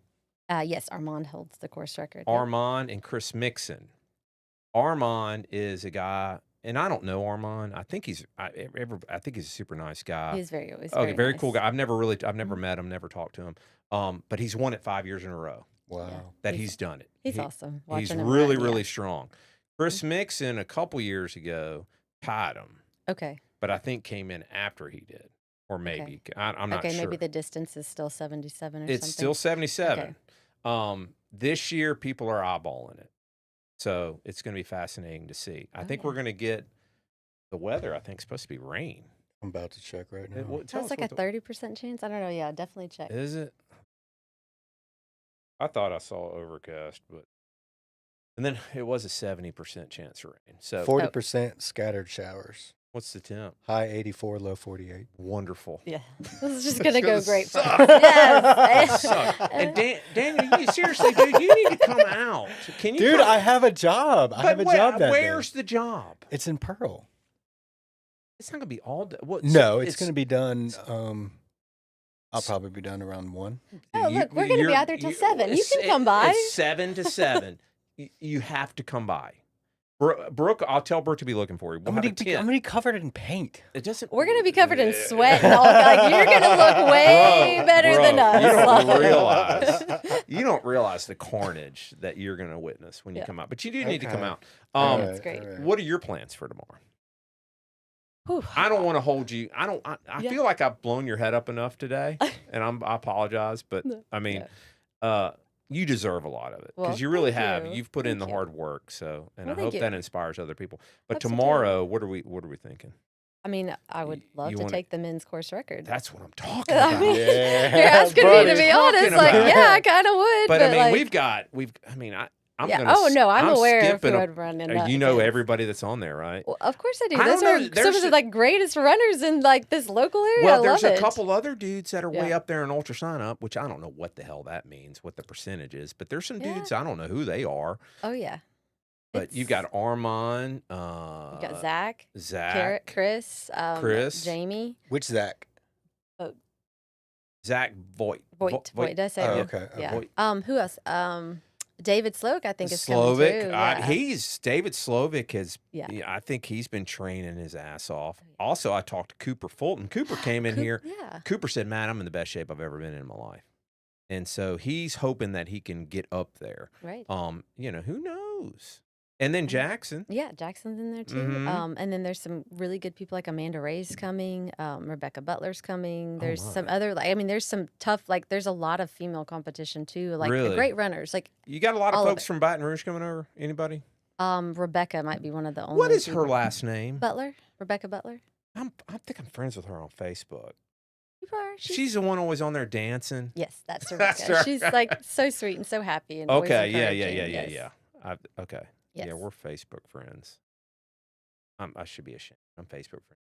Yes, Armand holds the course record. Armand and Chris Mixon. Armand is a guy, and I don't know Armand. I think he's a super nice guy. He's very very nice. cool guy. I've never met him, never talked to him. But he's won it 5 years in a row. Wow. Yeah. He's done it. He's awesome. He's Watching him really, run, really strong. Chris Mixon a couple years ago tied him. Okay. But I think came in after he did. Or maybe. Okay. I'm not sure. Okay, maybe the distance is still 77 or something. It's still 77. Okay. This year, people are eyeballing it. So it's going to be fascinating to see. I think we're going to get the weather. I think it's supposed to be rain. I'm about to check right now. That's like a 30% chance. I don't know. Yeah, definitely check. Is it? I thought I saw overcast, but and then it was a 70% chance of rain. So 40% scattered showers. What's the temp? High 84, low 48. Wonderful. Yeah, this is just gonna go great. Yes. And Daniel, seriously, dude, you need to come out. Can you? Dude, I have a job. I have a job that Where's day. the job? It's in Pearl. It's not gonna be all day. No, it's gonna be done. I'll probably be done around 1. Oh, look, we're going to be out there till 7. You can come by. It's 7 to 7. You have to come by. Brooke, I'll tell Brooke to be looking for you. I'm going to be covered in paint. It doesn't. We're going to be covered in sweat. And all, like, you're going to look way better than us. You don't realize the carnage that you're going to witness when you come out. But you do need to come out. That's great. What are your plans for tomorrow? Whew. I don't want to hold you. I feel like I've blown your head up enough today, and I apologize, but I mean, you deserve a lot of it because you really have. You've put in the hard work, so I hope that inspires other people. But tomorrow, what are we thinking? I mean, I would love to take the men's course record. That's what I'm talking about. I mean, you're asking me to be honest. Like, yeah, I kind of would. But I mean, like, I'm aware of who I'd run in that. You know everybody that's on there, right? Well, of course I do. Those are some of the like greatest runners in like this local area. Well, there's a couple other dudes that are way up there in ultra sign up, which I don't know what the hell that means, what the percentage is. But there's some dudes I don't know who they are. Oh yeah. But you've got Armand. You've got Zach. Chris. Jamie. Which Zach? Zach Voigt. Voigt. Did I say it? Oh, okay. Voigt. Who else? David Slovic, I think, is coming too. David Slovic has. Yeah, I think he's been training his ass off. Also, I talked to Cooper Fulton. Cooper came in here. Yeah. Cooper said, "Man, I'm in the best shape I've ever been in my life," and so he's hoping that he can get up there. Right. Who knows? And then Jackson. Yeah, Jackson's in there too. Mm-hmm. And then there's some really good people like Amanda Ray's coming. Rebecca Butler's coming. There's some other, there's some tough, there's a lot of female competition too. The great runners. You got a lot of folks from Baton Rouge coming over? Anybody? Rebecca might be one of the only. What is her last name? Butler. Rebecca Butler. I think I'm friends with her on Facebook. You are. She's the one always on there dancing. Yes, that's Rebecca. That's She's so sweet and so happy. And okay, yeah. Okay. Yes. Yeah, we're Facebook friends. I should be ashamed. I'm Facebook friends.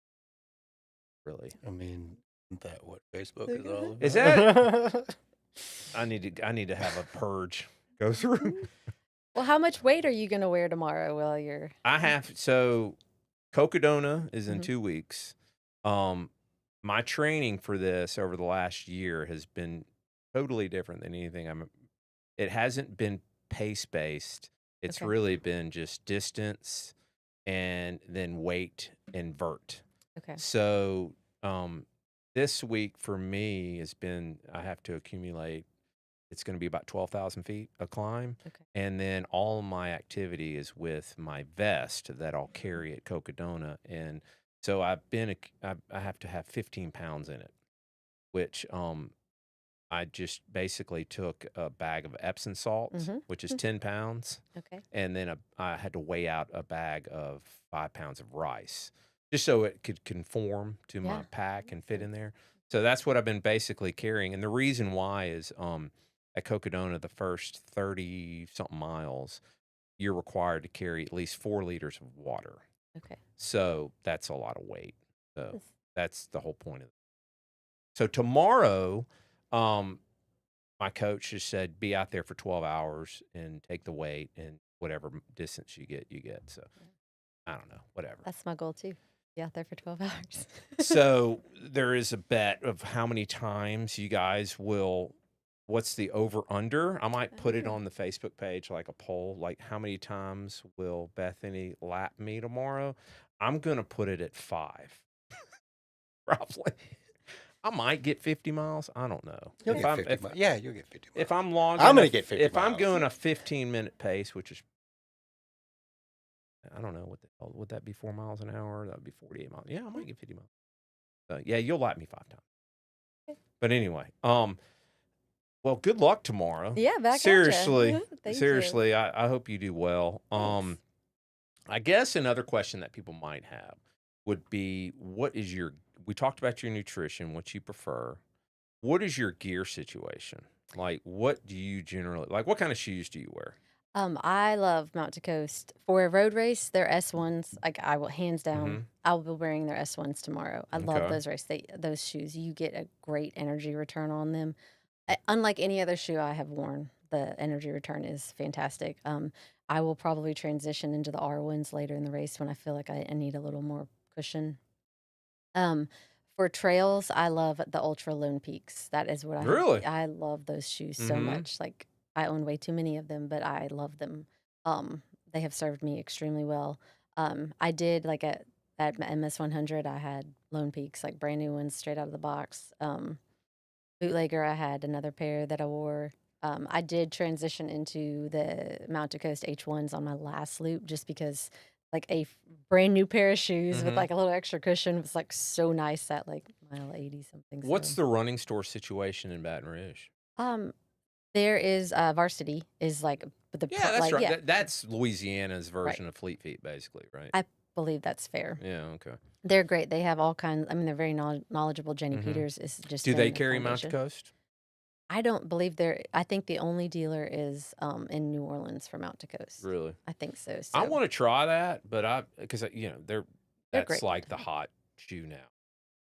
Really? I mean, isn't that what Facebook is all about? Is that? I need to have a purge go through. Well, how much weight are you going to wear tomorrow while you're? So Cocodona is in 2 weeks. My training for this over the last year has been totally different than anything. It hasn't been pace based. It's Okay. really been just distance and then weight and vert. Okay. So this week for me has been, I have to accumulate, it's going to be about 12,000 feet a climb. Okay. And then all my activity is with my vest that I'll carry at Cocodona. And so I have to have 15 pounds in it, which I just basically took a bag of Epsom salts, which is 10 pounds. Okay. And then I had to weigh out a bag of 5 pounds of rice, just so it could conform to my pack and fit in there. So that's what I've been basically carrying. And the reason why is at Cocodona, the first 30-something miles, you're required to carry at least 4 liters of water. Okay. So that's a lot of weight. So Yes. that's the whole point of it. So tomorrow, my coach just said, be out there for 12 hours and take the weight, and whatever distance you get, you get. So I don't know, whatever. That's my goal too. Be out there for 12 hours. So there is a bet of how many times you guys will, what's the over under? I might put it on the Facebook page, like a poll, like how many times will Bethany lap me tomorrow? I'm going to put it at 5. Probably. I might get 50 miles. I don't know. You'll get 50 miles. Yeah, you'll get 50 miles. If I'm logging, I'm going to get 50 if miles. I'm going a 15-minute pace, which is, I don't know, what the hell, would that be 4 miles an hour? That would be 48 miles. Yeah, I might get 50 miles. So, yeah, you'll lap me 5 times. Okay. But anyway, well, good luck tomorrow. Yeah, back seriously, at ya. Thank seriously, you. I hope you do well. Thanks. I guess another question that people might have would be, we talked about your nutrition, what you prefer. What is your gear situation? Like, what do you generally, like, what kind of shoes do you wear? I love Mount to Coast. For a road race, their S1s, like I will hands down, I will be wearing their S1s tomorrow. I love those those shoes. You get a great energy return on them. Unlike any other shoe I have worn, the energy return is fantastic. I will probably transition into the R1s later in the race when I feel like I need a little more cushion. For trails, I love the Ultra Lone Peaks. That is what Really? I love those shoes so much. Like I own way too many of them, but I love them. They have served me extremely well. I did like at MS100, I had Lone Peaks, like brand new ones straight out of the box. Bootlegger, I had another pair that I wore. I did transition into the Mount to Coast H1s on my last loop just because like a brand new pair of shoes with like a little extra cushion was like so nice at like mile 80 something. What's the running store situation in Baton Rouge? There is Varsity is like the that's right. Yeah. That's Louisiana's version of Fleet Feet, basically, right? I believe that's fair. Yeah, okay. They're great. They have all kinds. I mean, they're very knowledgeable. Jenny Peters is just. Do they carry Mount to Coast? I don't believe they're. I think the only dealer is in New Orleans for Mount to Coast. Really? I think so. I want to try that, but because that's great. like the hot shoe now.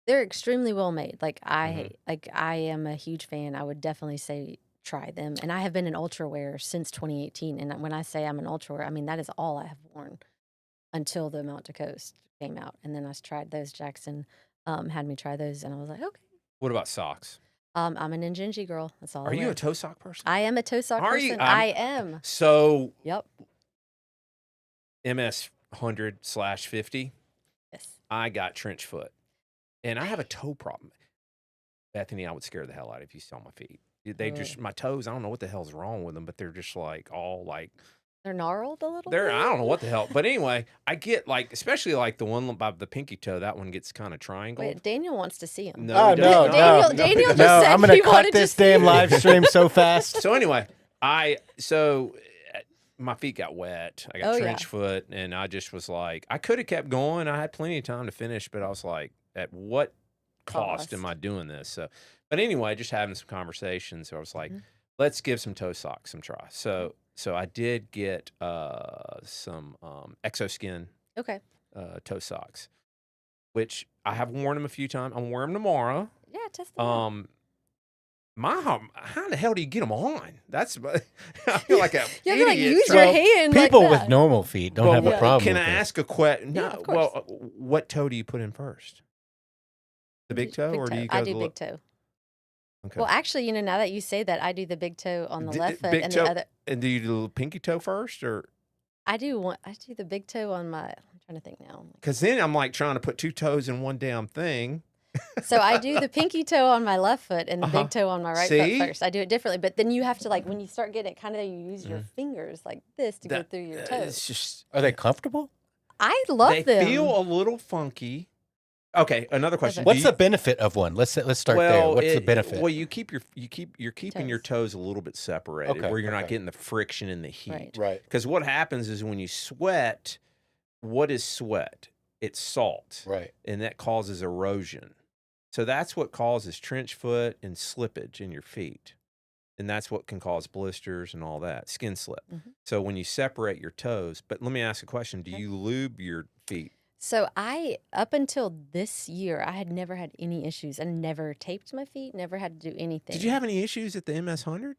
They're extremely well made. Like I am a huge fan. I would definitely say try them. And I have been an ultra wearer since 2018. And when I say I'm an ultra wearer, I mean that is all I have worn until the Mount to Coast came out. And then I tried those. Jackson had me try those, and I was like, okay. What about socks? I'm an Injinji girl. That's all. Are you a toe sock person? I am a toe sock Are person. you? I am. So. Yep. MS 100/50. Yes. I got trench foot, and I have a toe problem. Bethany, I would scare the hell out if you saw my feet. They just, my toes, I don't know what the hell's wrong with them, but they're just like all like. They're gnarled a little bit? I don't know what the hell. But anyway, I get like, especially like the one by the pinky toe, that one gets kind of triangled. Wait, Daniel wants to see him. No, no. Daniel just said I'm going he to cut wanted this to see damn him. live stream so fast. So anyway, my feet got wet. I got trench foot, and I just was like, I could have kept going. I had plenty of time to finish, but I was like, at what cost am I doing this? So, but anyway, just having some conversations. So I was like, let's give some toe socks some try. So I did get some Exoskin toe socks, which I have worn them a few times. I'm wearing them tomorrow. Yeah, test them out. How the hell do you get them on? That's I feel like a you have idiot. to like use your hand. People like with that. normal feet don't have a problem. Can with I it. ask a question? Yeah, No. of course. Well, what toe do you put in first? The big toe, or do you go? I do big toe. Okay. Well, actually, now that you say that, I do the big toe on the left foot big and toe, the other. And do you do the pinky toe first, or? I do the big toe on my. I'm trying to think now. Because then I'm like trying to put 2 toes in one damn thing. So I do the pinky toe on my left foot and the big toe on my right See? foot first. I do it differently, but then you have to like when you start getting it, kind of you use your fingers like this to go through your toes. It's just Are they comfortable? I love them. they feel a little funky. Okay, another question. What's the benefit of one? Let's start there. What's the benefit? Well, you're keeping your toes a little bit separated, Okay, where you're not okay. getting the friction and the heat. Right. Because what happens is when you sweat, what is sweat? It's salt. Right. And that causes erosion. So that's what causes trench foot and slippage in your feet. And that's what can cause blisters and all that, skin slip. Mm-hmm. So when you separate your toes, but let me ask a question. Do you lube your feet? So up until this year, I had never had any issues. I never taped my feet, never had to do anything. Did you have any issues at the MS 100?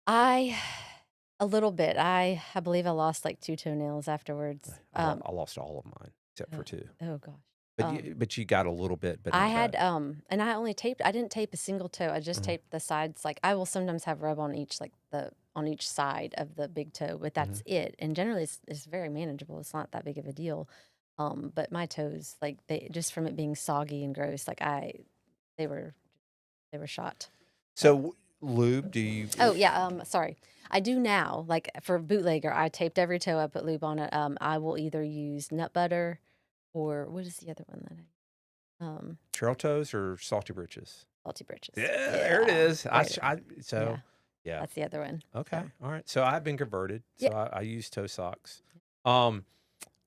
A little bit. I believe I lost like 2 toenails afterwards. I lost all of mine except for 2. Oh gosh. But you got a little bit. But I not had bad. and I only taped. I didn't tape a single toe. I just taped the sides. Like I will sometimes have rub on each on each side of the big toe, but that's it. And generally, it's very manageable. It's not that big of a deal. But my toes, like they just from it being soggy and gross, like they were shot. So lube, do you? Oh yeah. Sorry. I do now. Like for bootlegger, I taped every toe. I put lube on it. I will either use nut butter. Or what is the other one that I Trail toes or salty britches? salty britches. Yeah, there it is. Yeah. Yeah. That's the other one. Okay. So. All right. So I've been converted. So Yeah. I use toe socks.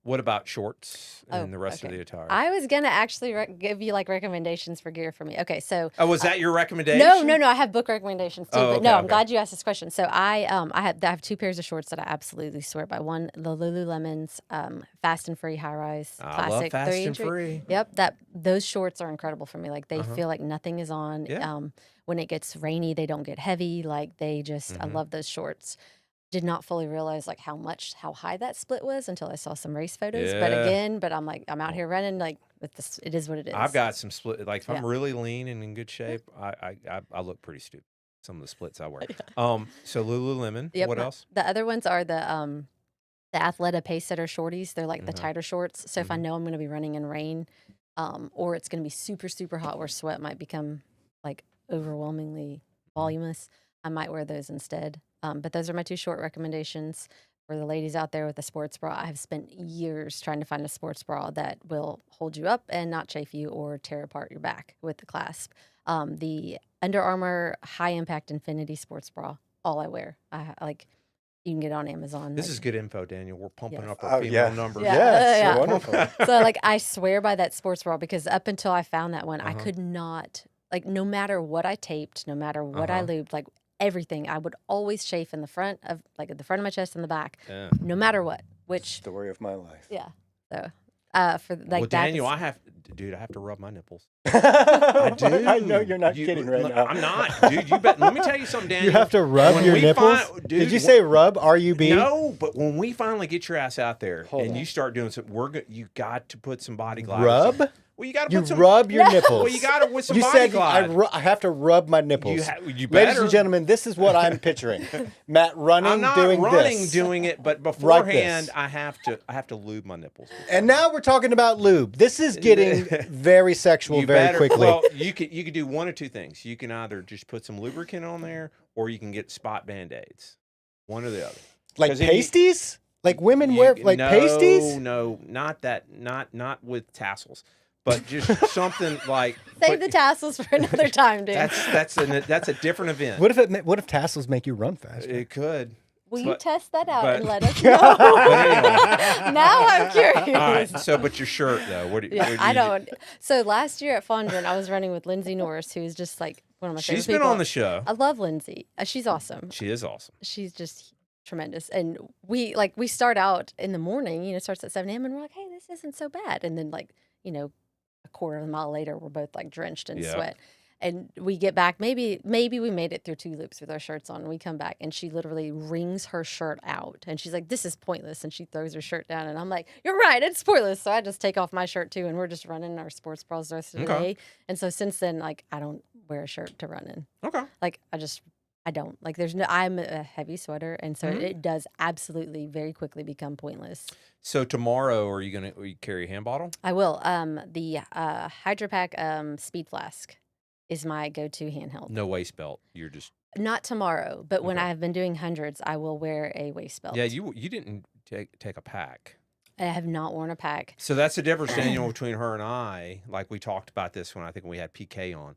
What about shorts and the rest of the attire? I was gonna actually give you like recommendations for gear for me. Okay, so was that your recommendation? No. I have book recommendations too. But I'm glad you asked this question. So I have 2 pairs of shorts that I absolutely swear by. One, the Lululemon's Fast and Free high rise I classic love Fast 3 and Free. Yep, those shorts are incredible for me. Like they feel like nothing is on. Yeah. When it gets rainy, they don't get heavy. Like they just, I love those shorts. Did not fully realize like how high that split was until I saw some race photos. Yeah. But I'm out here running like with this. It is what it is. I've got some split. Like if I'm really lean and in good shape, I look pretty stupid. Some of the splits I wear. So Lululemon. Yep, What else? The other ones are the Athleta Pacesetter shorties. They're like the tighter shorts. So if I know I'm going to be running in rain, or it's going to be super super hot where sweat might become like overwhelmingly voluminous, I might wear those instead. But those are my 2 short recommendations for the ladies out there with a sports bra. I have spent years trying to find a sports bra that will hold you up and not chafe you or tear apart your back with the clasp. The Under Armour High Impact Infinity sports bra, all I wear. You can get it on Amazon. This is good info, Daniel. We're pumping up Oh, our female yeah. numbers. Yeah. So wonderful. So like I swear by that sports bra because up until I found that one, I could not no matter what I taped, no matter what I lubed, like everything, I would always chafe in the front of my chest and the back, no matter what. Which Story of my life. yeah. So for like Well, that Daniel, is- I have to rub my nipples. I do. I know you're not kidding right now. I'm not, dude. You bet. Let me tell you something, Daniel. You have to rub When your we nipples? dude, Did you say rub? R-U-B? No, but when we finally get your ass out there Hold and on. you start doing some, you got to put some body gliders. Rub? Well, you got to You put some. rub your nipples. Well, you got to with some You body said glide. I have to rub my nipples. You Ladies better. and gentlemen, this is what I'm picturing. Matt running, I'm not doing running, this. doing it, but Like beforehand, this. I have to lube my nipples. And now we're talking about lube. This is getting very sexual You very better, quickly. Well, you could do one of 2 things. You can either just put some lubricant on there, or you can get spot Band-Aids. One or the other. like 'cause then you- pasties? Like women wear like no, pasties? No, not that. Not with tassels, but just something like. save the tassels for another time, dude. That's a different event. What if tassels make you run faster? It could. Will you but- test that out but- and let us know? But anyway, Now I'm curious. all right. So, but your shirt though. What do Yeah, you I do? don't. So last year at Fondren, I was running with Lindsay Norris, who's just like one of my favorite She's been people. on the show. I love Lindsay. She's awesome. She is awesome. She's just tremendous. And we start out in the morning, starts at 7 a.m. and we're like, hey, this isn't so bad. And then a quarter of a mile later, we're both like drenched in Yeah. sweat. And we get back, maybe we made it through 2 loops with our shirts on. And we come back and she literally wrings her shirt out. And she's like, this is pointless. And she throws her shirt down. And I'm like, you're right, it's pointless. So I just take off my shirt too. And we're just running our sports bras the rest of the Okay. day. And so since then, like, I don't wear a shirt to run in. Okay. Like, I I don't. Like, I'm a heavy sweater, and so Mhm. it does absolutely very quickly become pointless. So tomorrow, are you carry a hand bottle? I will. The Hydro Pack Speed Flask is my go-to handheld. No waist belt. You're just Not tomorrow, but when Okay. I have been doing hundreds, I will wear a waist belt. yeah. You didn't take a pack. I have not worn a pack. So that's the difference, Daniel, between her and I. Like we talked about this when I think we had PK on.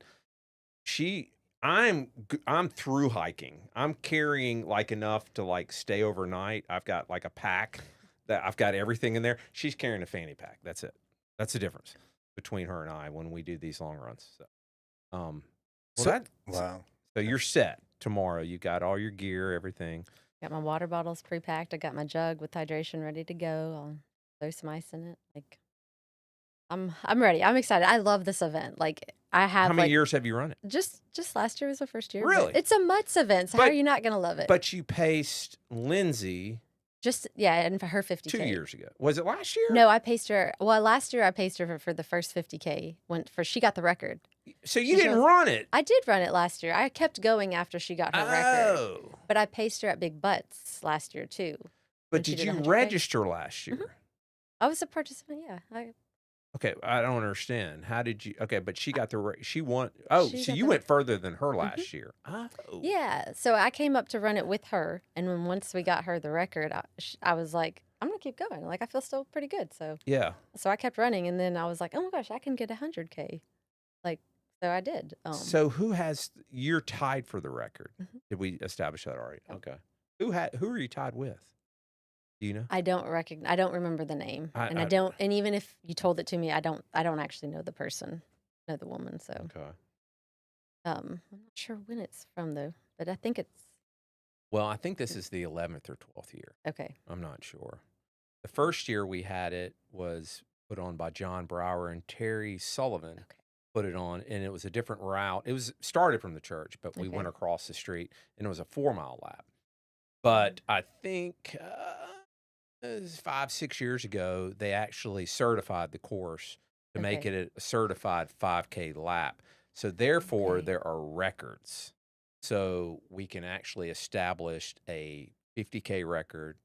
I'm through hiking. I'm carrying like enough to like stay overnight. I've got like a pack that I've got everything in there. She's carrying a fanny pack. That's it. That's the difference between her and I when we do these long runs. So, well, Wow. so you're set tomorrow. You got all your gear, everything. Got my water bottles pre-packed. I got my jug with hydration ready to go. I'll throw some ice in it. Like, I'm ready. I'm excited. I love this event. Like, I have How many like years have you run it? just last year was the first year. but Really? it's a Mutts event, so how But- are you not gonna love it? But you paced Lindsay Just and for her 50K. 2 years ago. Was it last year? No, I paced her. Well, last year I paced her for the first 50K. She got the record. So you She didn't goes- run it. I did run it last year. I kept going after she got her record. Oh. But I paced her at Big Butts last year too. when But she did did you 100K. register last year? I was a participant. Yeah. Okay, I don't understand. How did you? Okay, but she got she won. Oh, She so got you the- went further than her last year. Oh, Yeah. So I came up to run it with her, and when once we got her the record, I was like, I'm gonna keep going. Like, I feel still pretty good. So yeah. I kept running, and then I was like, oh my gosh, I can get 100K. Like, so I did. So who has? You're tied for the record. Mhm. Did we establish that already? Yep. Okay. Who are you tied with? Do you know? I don't remember the name, and I I- don't. And even if you told it to me, I don't actually know the person, know the woman. So Okay. I'm not sure when it's from though, but I think it's Well, I think this is the 11th or 12th year. okay. I'm not sure. The first year we had it was put on by John Brower and Terry Sullivan. Okay. Put it on, and it was a different route. It was started from the church, but we Okay. went across the street, and it was a 4-mile lap. But I think it was 5-6 years ago, they actually certified the course to make Okay. it a certified 5K lap. So therefore, Okay. there are records. So we can actually establish a 50K record,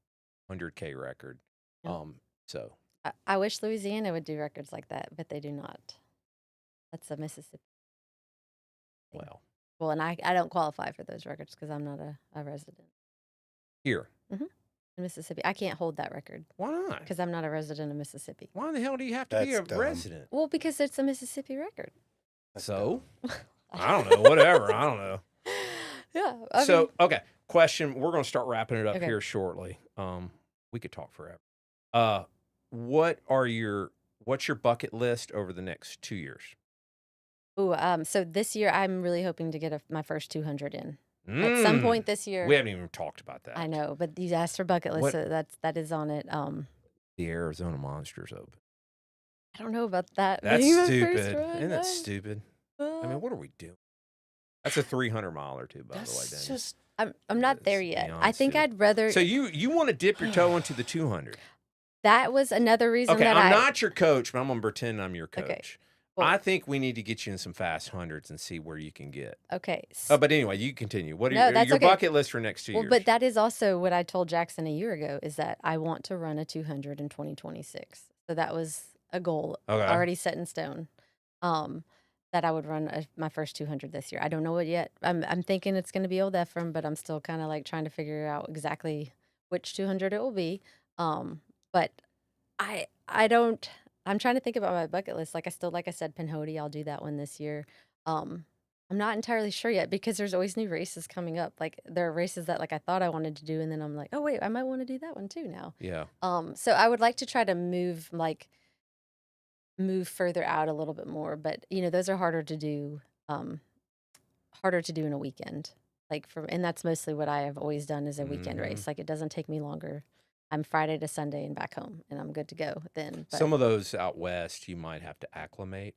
100K record. Yep. So I wish Louisiana would do records like that, but they do not. That's a Mississippi. thing. well, And I don't qualify for those records because I'm not a resident here. in Mississippi. I can't hold that record Why not? because I'm not a resident of Mississippi. Why the hell do you have to be a That's dumb. resident? Well, because it's a Mississippi record. So I don't know. Whatever. I don't know. Yeah. I So mean, okay, question. We're going to start wrapping it up Okay. here shortly. We could talk forever. What's your bucket list over the next 2 years? so this year I'm really hoping to get my first 200 in. At some point this year. We haven't even talked about that. I know, but you asked for bucket list, What- so that is on it. The Arizona Monsters Open. I don't know about that. That's being my first stupid. run. Isn't that stupid? I mean, what are we doing? That's a 300 mile or two, by the way, That's Daniel. just I'm not there It's yet. beyond I think stupid. I'd rather. So you want to dip your toe into the 200? That was another reason Okay, that I'm not your coach, but I'm gonna pretend I'm your coach. Okay, well- I think we need to get you in some fast hundreds and see where you can get. Okay. Oh, but anyway, you continue. What are No, that's your okay. bucket list for next 2 Well, years? but that is also what I told Jackson a year ago is that I want to run a 200 in 2026. So that was a goal Okay. already set in stone. That I would run my first 200 this year. I don't know it yet. I'm thinking it's going to be Old Ephraim, but I'm still kind of like trying to figure out exactly which 200 it will be. But I don't. I'm trying to think about my bucket list. Like I said, Pinhoti, I'll do that one this year. I'm not entirely sure yet because there's always new races coming up. Like there are races that like I thought I wanted to do, and then I'm like, oh wait, I might want to do that one too now. yeah. So I would like to try to move further out a little bit more, but those are harder to do in a weekend. And that's mostly what I have always done is a weekend race. Like it doesn't take me longer. I'm Friday to Sunday and back home, and I'm good to go then. But, Some of those out west, you might have to acclimate.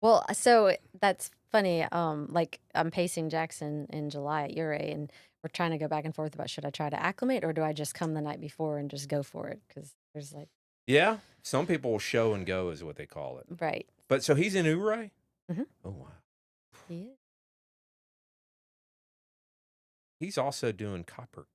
well, so that's funny. Like I'm pacing Jackson in July at Ure, and we're trying to go back and forth about should I try to acclimate or do I just come the night before and just go for it? Because there's like Yeah, some people will show and go is what they call it. right. But so he's in Ouray? Mhm. Oh wow. Yeah. he's also doing copper.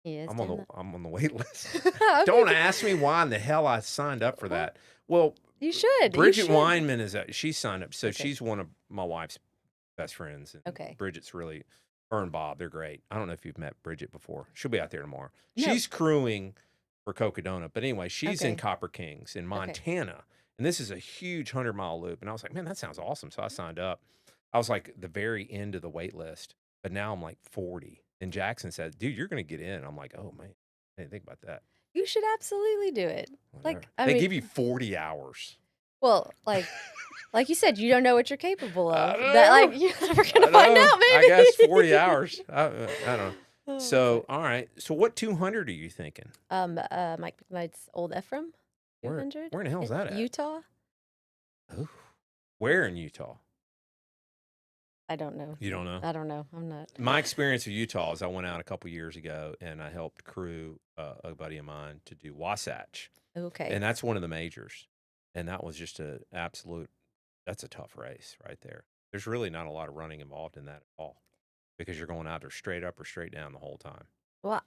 He is I'm doing that. I'm on the wait list. Okay, Don't good. ask me why in the hell I signed up for that. Well, You should. Bridget you should. Weinman she signed up, so Okay. she's one of my wife's best friends. And Okay. Bridget's really, her and Bob, they're great. I don't know if you've met Bridget before. She'll be out there tomorrow. No. She's crewing for Cocodona, but anyway, she's in Okay. Copper Kings in Montana, and this is a huge 100-mile loop. And I was like, man, that sounds awesome. So I signed up. I was like the very end of the wait list, but now I'm like 40. And Jackson said, dude, you're going to get in. I'm like, oh man, I didn't think about that. You should absolutely do it. Whatever. Like, I they mean, give you 40 hours. well, like you said, you don't know what you're capable I of. don't That, know. like, you're never gonna find out. Maybe. I guess 40 hours. I don't know. Oh, So, all right. So, what 200 are you thinking? Mike McKnight's Old Ephraim. Where 200. in the hell is that at? Utah. Ooh. Where in Utah? I don't know. You don't know? I don't know. I'm not. My experience of Utah is I went out a couple years ago and I helped crew a buddy of mine to do Wasatch. Okay. And that's one of the majors. And that was just that's a tough race right there. There's really not a lot of running involved in that at all because you're going either straight up or straight down the whole time. Well,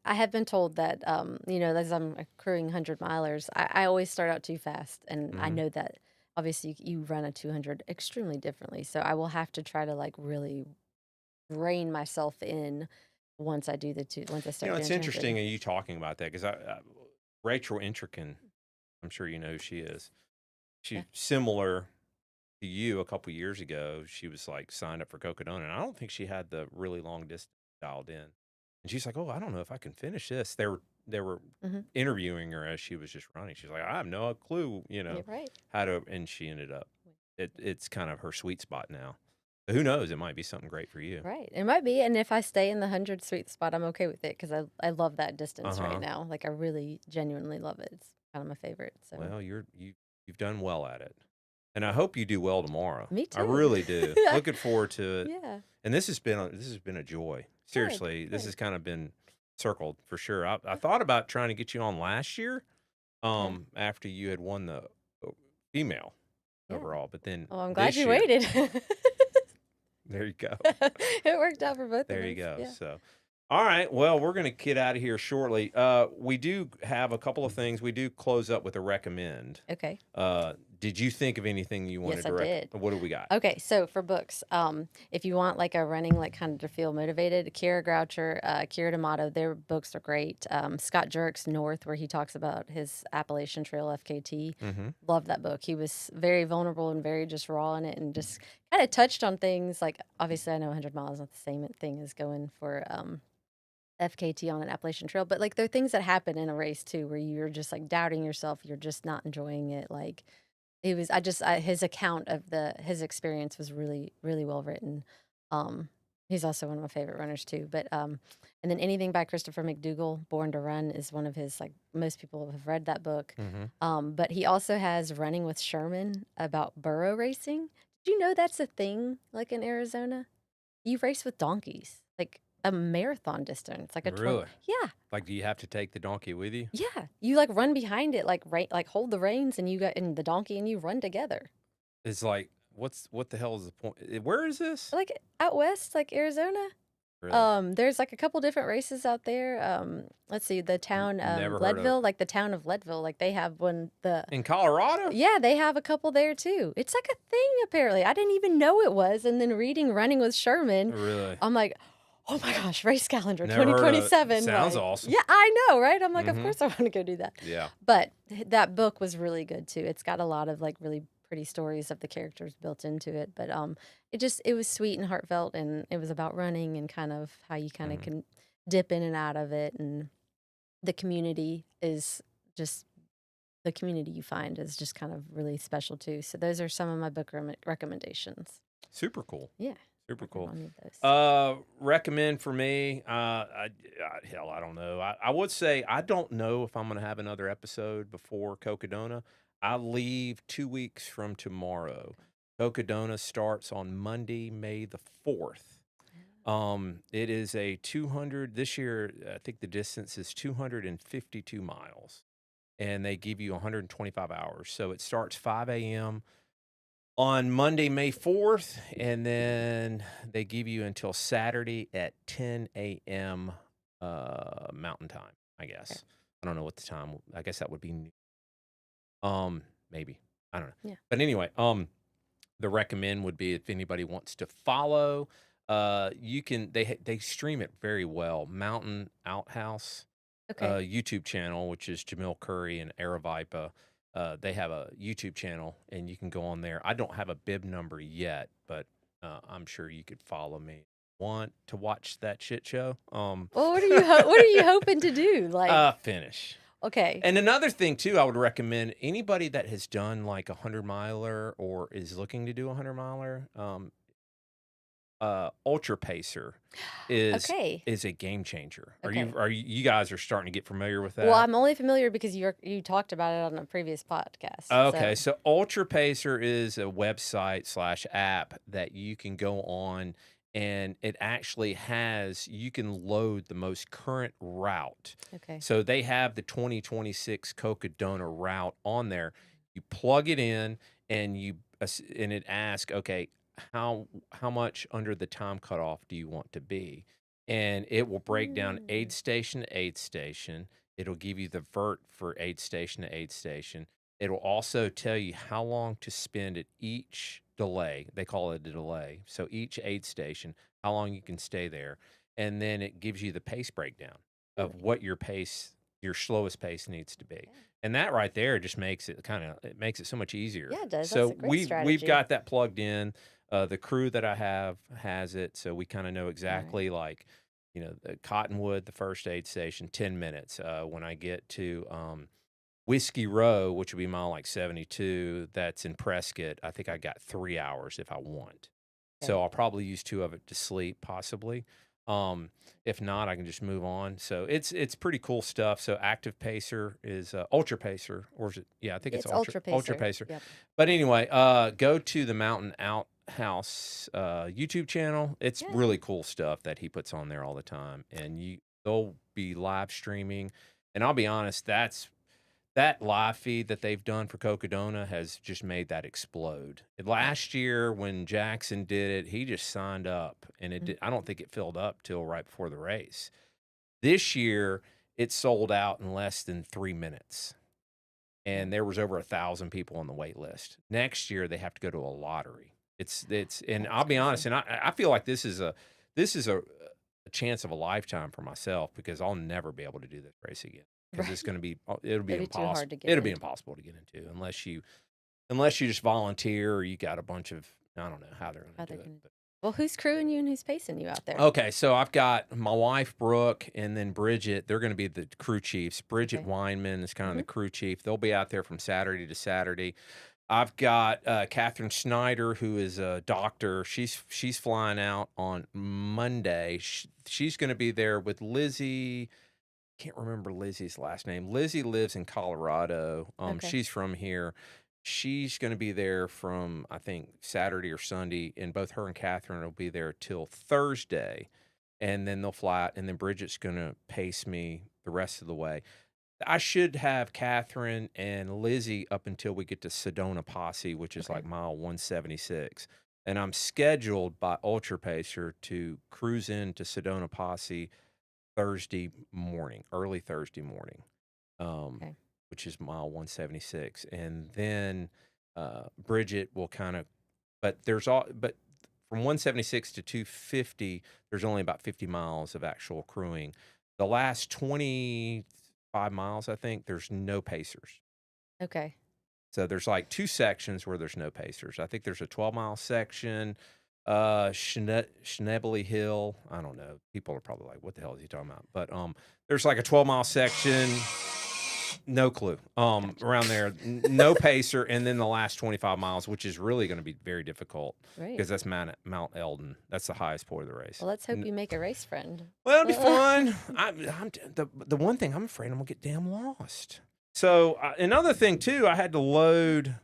I have been told that, as I'm crewing 100 milers, I always start out too fast. And I Mhm. know that obviously you run a 200 extremely differently. So I will have to try to like really rein myself in once I do once I start doing It's 200. interesting you talking about that because Rachel Intrican, I'm sure you know who she is. She's Yeah. similar to you a couple years ago. She was like signed up for Cocodona, and I don't think she had the really long distance dialed in. And she's like, "Oh, I don't know if I can finish this." They were Mhm. interviewing her as she was just running. She's like, "I have no clue, You're right. how to." And she ended up. It's kind of her sweet spot now. But who knows? It might be something great for you. Right. It might be. And if I stay in the 100 sweet spot, I'm okay with it because I love that distance Uh-huh. right now. Like, I really genuinely love it. It's kind of my favorite. So, Well, you've done well at it, and I hope you do well tomorrow. Me too. I really do. Looking forward to it. yeah. And this has been a joy. Seriously, this good. has kind of been circled for sure. I thought about trying to get you on last year, after you had won the female Yeah. overall, but then Oh, I'm glad this you year- waited. There you go. It worked out for both There of us. you go. Yeah. So, all right. Well, we're going to get out of here shortly. We do have a couple of things. We do close up with a recommend. Okay. Did you think of anything you wanted Yes, to I recommend? did. What do we got? Okay, so for books, if you want like a running, like kind of to feel motivated, Kira Groucher, Kira D'Amato, their books are great. Scott Jurek's North, where he talks about his Appalachian Trail FKT. Mm-hmm. Love that book. He was very vulnerable and very just raw in it and just kind of touched on things like, obviously I know 100 miles is not the same thing as going for FKT on an Appalachian Trail, but like there are things that happen in a race too, where you're just like doubting yourself. You're just not enjoying it. Like, it was, his account of his experience was really, really well written. He's also one of my favorite runners too. But, and then anything by Christopher McDougall, Born to Run, is one of his, like, most people have read that book. Mm-hmm. But he also has Running with Sherman about burro racing. Did you know that's a thing, like in Arizona? You race with donkeys, like a marathon distance, like a 12. Really? Yeah. Like, do you have to take the donkey with you? Yeah, you like run behind it, like hold the reins, and and the donkey, and you run together. It's like, what the hell is the point? Where is this? Like out west, like Arizona. Really? There's like a couple different races out there. Let's see, the town Never heard of Leadville, like the town of Leadville, like they have one. In Colorado? Yeah, they have a couple there too. It's like a thing apparently. I didn't even know it was, and then reading Running with Sherman, Really? I'm like, oh my gosh, race calendar Never heard of it. 2027. Sounds like, awesome. Yeah, I know, right? I'm like, Mhm. of course I want to go do that. Yeah. But that book was really good too. It's got a lot of like really pretty stories of the characters built into it. But it was sweet and heartfelt, and it was about running and kind of how you kind of Mhm. can dip in and out of it, and the community is just the community you find is just kind of really special too. So those are some of my book recommendations. Super cool. Yeah. Super cool. I'll need those. Recommend for me. Hell, I don't know. I would say I don't know if I'm going to have another episode before Cocodona. I leave 2 weeks from tomorrow. Cocodona starts on Monday, May the 4th. It is a 200 this year. I think the distance is 252 miles, and they give you 125 hours. So it starts 5 a.m. on Monday, May 4th, and then they give you until Saturday at 10 a.m. Mountain Time, I guess. Okay. I don't know what the time. I guess that would be maybe. I don't know. Yeah. But anyway, the recommend would be if anybody wants to follow, you can they stream it very well. Mountain Outhouse Okay. YouTube channel, which is Jamil Curry and Aravipa. They have a YouTube channel, and you can go on there. I don't have a bib number yet, but I'm sure you could follow me. Want to watch that shit show? Well, what are you what are you hoping to do? Like Finish. okay. And another thing too, I would recommend anybody that has done like a 100-miler or is looking to do a 100-miler. Ultra Pacer is a game changer. Okay. Are you guys are starting to get familiar with that? Well, I'm only familiar because you talked about it on a previous podcast. Okay, so Ultra Pacer is a website / app that you can go on, and it actually you can load the most current route. Okay. So they have the 2026 Cocodona route on there. You plug it in, and it asks, okay, how much under the time cutoff do you want to be? And it will break down aid station to aid station. It'll give you the vert for aid station to aid station. It'll also tell you how long to spend at each delay. They call it a delay. So each aid station, how long you can stay there. And then it gives you the pace breakdown of what your slowest pace needs to be. Yeah. And that right there just makes it so much easier. Yeah, it does. So That's a great strategy. we've got that plugged in. The crew that I have has it, so we kind of know exactly like, the Cottonwood, the first aid station, 10 minutes. When I get to Whiskey Row, which would be mile like 72, that's in Prescott, I think I got 3 hours if I want. Okay. So I'll probably use 2 of it to sleep, possibly. If not, I can just move on. So it's pretty cool stuff. So Active Pacer is Ultra Pacer, or is it? Yeah, I think it's Ultra Pacer. Ultra Pacer. Yep. But anyway, go to the Mountain Outhouse YouTube channel. It's really cool stuff that he puts on there all the time, and they'll be live streaming. And I'll be honest, that live feed that they've done for Cocodona has just made that explode. Last year when Jackson did it, he just signed up, and I don't think it filled up till right before the race. This year, it sold out in less than 3 minutes, and there was over 1,000 people on the wait list. Next year, they have to go to a lottery. And I'll be honest, and I feel like this is a chance of a lifetime for myself, because I'll never be able to do this race again. Because it's going to be, it'll be impossible. Too hard to get it'll be into. impossible to get into unless you just volunteer, or you got a bunch of, I don't know how they're going to do it. Well, who's crewing you and who's pacing you out there? Okay, so I've got my wife Brooke and then Bridget. They're going to be the crew chiefs. Bridget Weinman is kind of the crew chief. They'll be out there from Saturday to Saturday. I've got Catherine Snyder, who is a doctor. She's flying out on Monday. She's going to be there with Lizzie. Can't remember Lizzie's last name. Lizzie lives in Colorado. She's from here. She's going to be there from, I think, Saturday or Sunday, and both her and Catherine will be there till Thursday, and then they'll fly out, and then Bridget's going to pace me the rest of the way. I should have Catherine and Lizzie up until we get to Sedona Posse, which is like mile 176. And I'm scheduled by Ultra Pacer to cruise into Sedona Posse Thursday morning, early Thursday morning, which is mile 176. And then Bridget will kind of, but from 176 to 250, there's only about 50 miles of actual crewing. The last 25 miles, I think, there's no pacers. Okay. So there's like 2 sections where there's no pacers. I think there's a 12-mile section, Schneebly Hill. I don't know. People are probably like, what the hell is he talking about? But there's like a 12-mile section. No clue. Around there, no pacer, and then the last 25 miles, which is really going to be very difficult because that's Mount Eldon. That's the highest point of the race. Well, let's hope you make a race friend. Well, it'll be fun. The one thing I'm afraid I'm gonna get damn lost. So another thing too, I had to load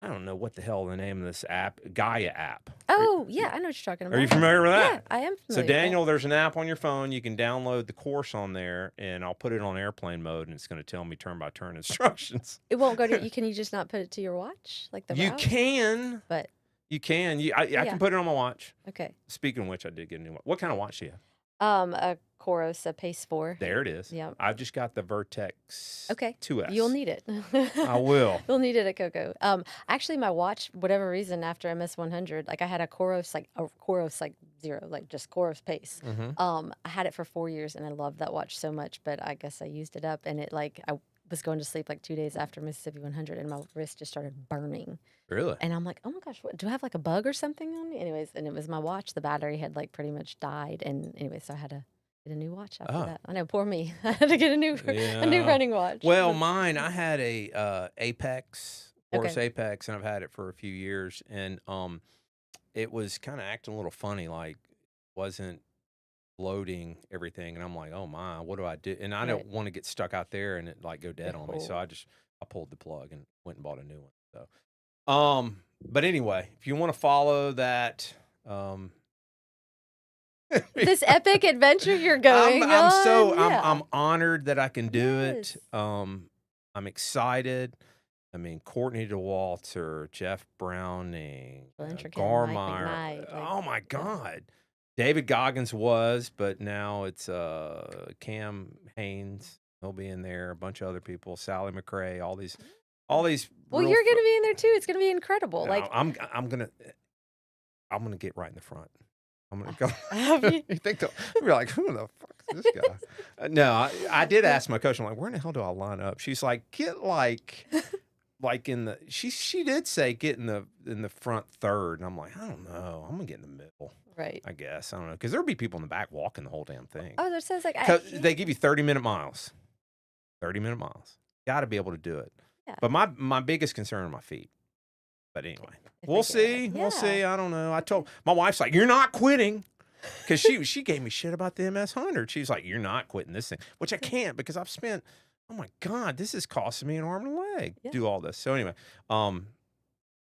I don't know what the hell the name of this app, Gaia app. Oh, yeah, I know what you're talking about. Are you familiar with that? Yeah, I am familiar So with that. Daniel, there's an app on your phone. You can download the course on there, and I'll put it on airplane mode, and it's going to tell me turn by turn instructions. It won't go to. Can you just not put it to your watch, like the You route? can. But You can. I can put it on my watch. okay. Speaking of which, I did get a new watch. What kind of watch do you have? A Coros, a Pace 4. There it is. Yeah. I've just got the Vertex Okay. 2S. You'll need it. I will. You'll need it at Coco. Actually, my watch, whatever reason, after MS 100, like I had a Coros Zero, like just Coros Pace. Mm-hmm. I had it for 4 years, and I loved that watch so much. But I guess I used it up, and it I was going to sleep like 2 days after Mississippi 100, and my wrist just started burning. Really? And I'm like, oh my gosh, what, do I have like a bug or something on me? Anyways, and it was my watch. The battery had like pretty much died, and anyway, so I had to get a new watch after that. I know, poor me. I had to get a new running watch. Well, mine, I had a Apex, Coros Okay. Apex, and I've had it for a few years, and it was kind of acting a little funny, like wasn't loading everything, and I'm like, oh my, what do I do? And I don't want to get stuck out there and it like go dead on me, so I pulled the plug and went and bought a new one. So, but anyway, if you want to follow that, this epic adventure you're going on. I'm honored that I can do Yes. it. I'm excited. I mean, Courtney DeWalter, Jeff Browning, Blanchard, Garmeyer. Mike McKnight, Oh my God. David Goggins was, but now it's Cam Haynes. He'll be in there. A bunch of other people. Sally McRae. All these. Well, real you're going to be in there too. It's going to be incredible. No, Like I'm gonna get right in the front. I'm gonna go. Have you? You think they'll be like, who the fuck is this guy? No, I did ask my coach. I'm like, where in the hell do I line up? She's like, get like in the. She did say get in the front third, and I'm like, I don't know. I'm gonna get in the middle. Right. I guess I don't know because there'll be people in the back walking the whole damn thing. Oh, that says like They give you 30-minute miles. 30-minute miles. Got to be able to do it. Yeah. But my biggest concern are my feet. But anyway, If we'll I see. can. We'll see. Yeah. I don't know. I told my wife's like, you're not quitting. Because she gave me shit about the MS 100. She's like, you're not quitting this thing, which I can't because I've spent, oh my God, this is costing me an arm and a leg. Yeah. Do all this. So anyway,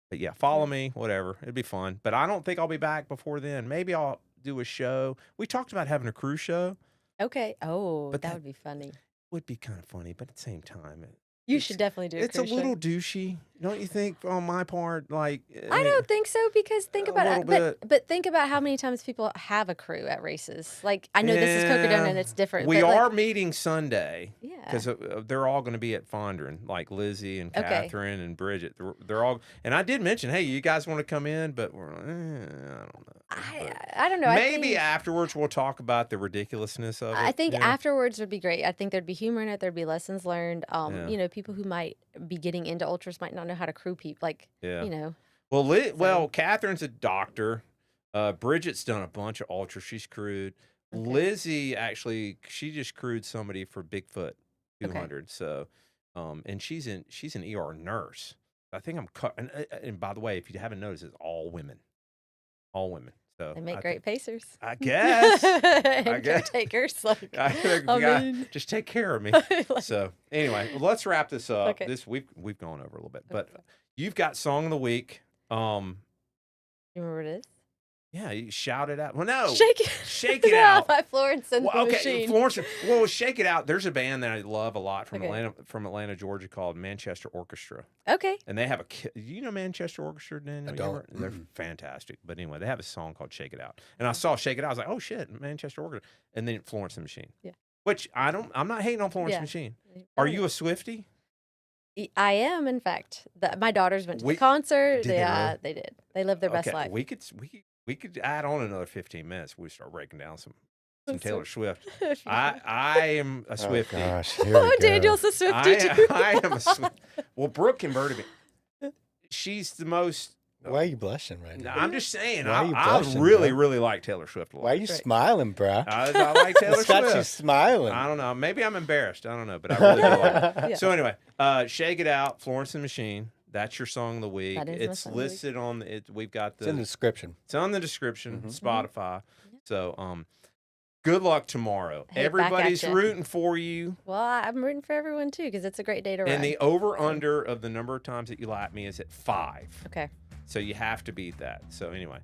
but yeah, follow me, whatever. It'd be fun. But I don't think I'll be back before then. Maybe I'll do a show. We talked about having a cruise show. Okay. Oh, But that that- would be funny. Would be kind of funny, but at the same time, You it's- should definitely do. it's a cruise show. little douchey, don't you think? On my part, like I don't think so because think a about little it. bit. But think about how many times people have a crew at races. Like I know this is Cocodona and it's different. We but are like, meeting Sunday yeah. because they're all going to be at Fondren, like Lizzie and Okay. Catherine and Bridget. They're all, and I did mention, hey, you guys want to come in? But we're like, I don't know. I don't know. Maybe afterwards we'll talk about the ridiculousness of it. I think you know? afterwards would be great. I think there'd be humor in it. There'd be lessons learned. Yeah. You know, people who might be getting into ultras might not know how to crew people. Like, Yeah. you know, Well, Catherine's a doctor. Bridget's done a bunch of ultras. She's crewed. Okay. Lizzie actually, she just crewed somebody for Bigfoot Okay. 200. So, and she's an ER nurse. I think and by the way, if you haven't noticed, it's all women. All women. So they make I great pacers. I guess. and I guess. caretakers. Like, I think I we gotta mean- just take care of me. like, So anyway, well, let's wrap this up. Okay. We've gone over a little bit, but Okay. you've got song of the week. you remember what it is? Yeah, you shout it out. Well, no, Shake It Out. by Florence and Well, the okay, Machine. Florence. Well, Shake It Out. There's a band that I love a lot from Okay. Atlanta, Georgia, called Manchester Orchestra, Okay. and they have you know Manchester Orchestra, Daniel? I You don't. ever- They're fantastic. But anyway, they have a song called Shake It Out, and I saw Shake It Out. I was like, oh shit, Manchester Orchestra, and then Florence and the Machine. Yeah. Which I'm not hating on Florence Yeah. and the Machine. Are you a Swiftie? I am, in fact. My daughters went to We- the concert. Did they really? They did. They lived their best Okay, life. we could add on another 15 minutes. We start breaking down some That's so- Taylor Swift. If you- I am a Oh Swiftie. gosh, here we Oh, go. Daniel's a Swiftie too. I am a Swift. Well, Brooke converted me. She's the most. Why are you blushing right No, now? I'm just saying. Why are you I blushing, really, bro? really like Taylor Swift a lot. Why are you Right. smiling, bruh? I like Taylor What's got you Swift. smiling? I don't know. Maybe I'm embarrassed. I don't know, but I really do like it. Yeah. So anyway, Shake It Out, Florence and the Machine. That's your song of the week. That is my It's song of the week. listed on it. We've got It's in the description. It's on the description, Mhm. Spotify. So Good luck tomorrow. Hey, back at Everybody's ya. rooting for you. Well, I'm rooting for everyone too because it's a great day to run. And the over-under of the number of times that you lap me is at 5. Okay. So you have to beat that. So anyway,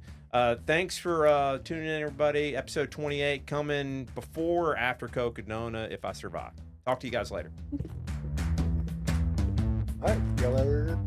thanks for tuning in, everybody. Episode 28 coming before or after Cocodona if I survive. Talk to you guys later. All right, y'all later.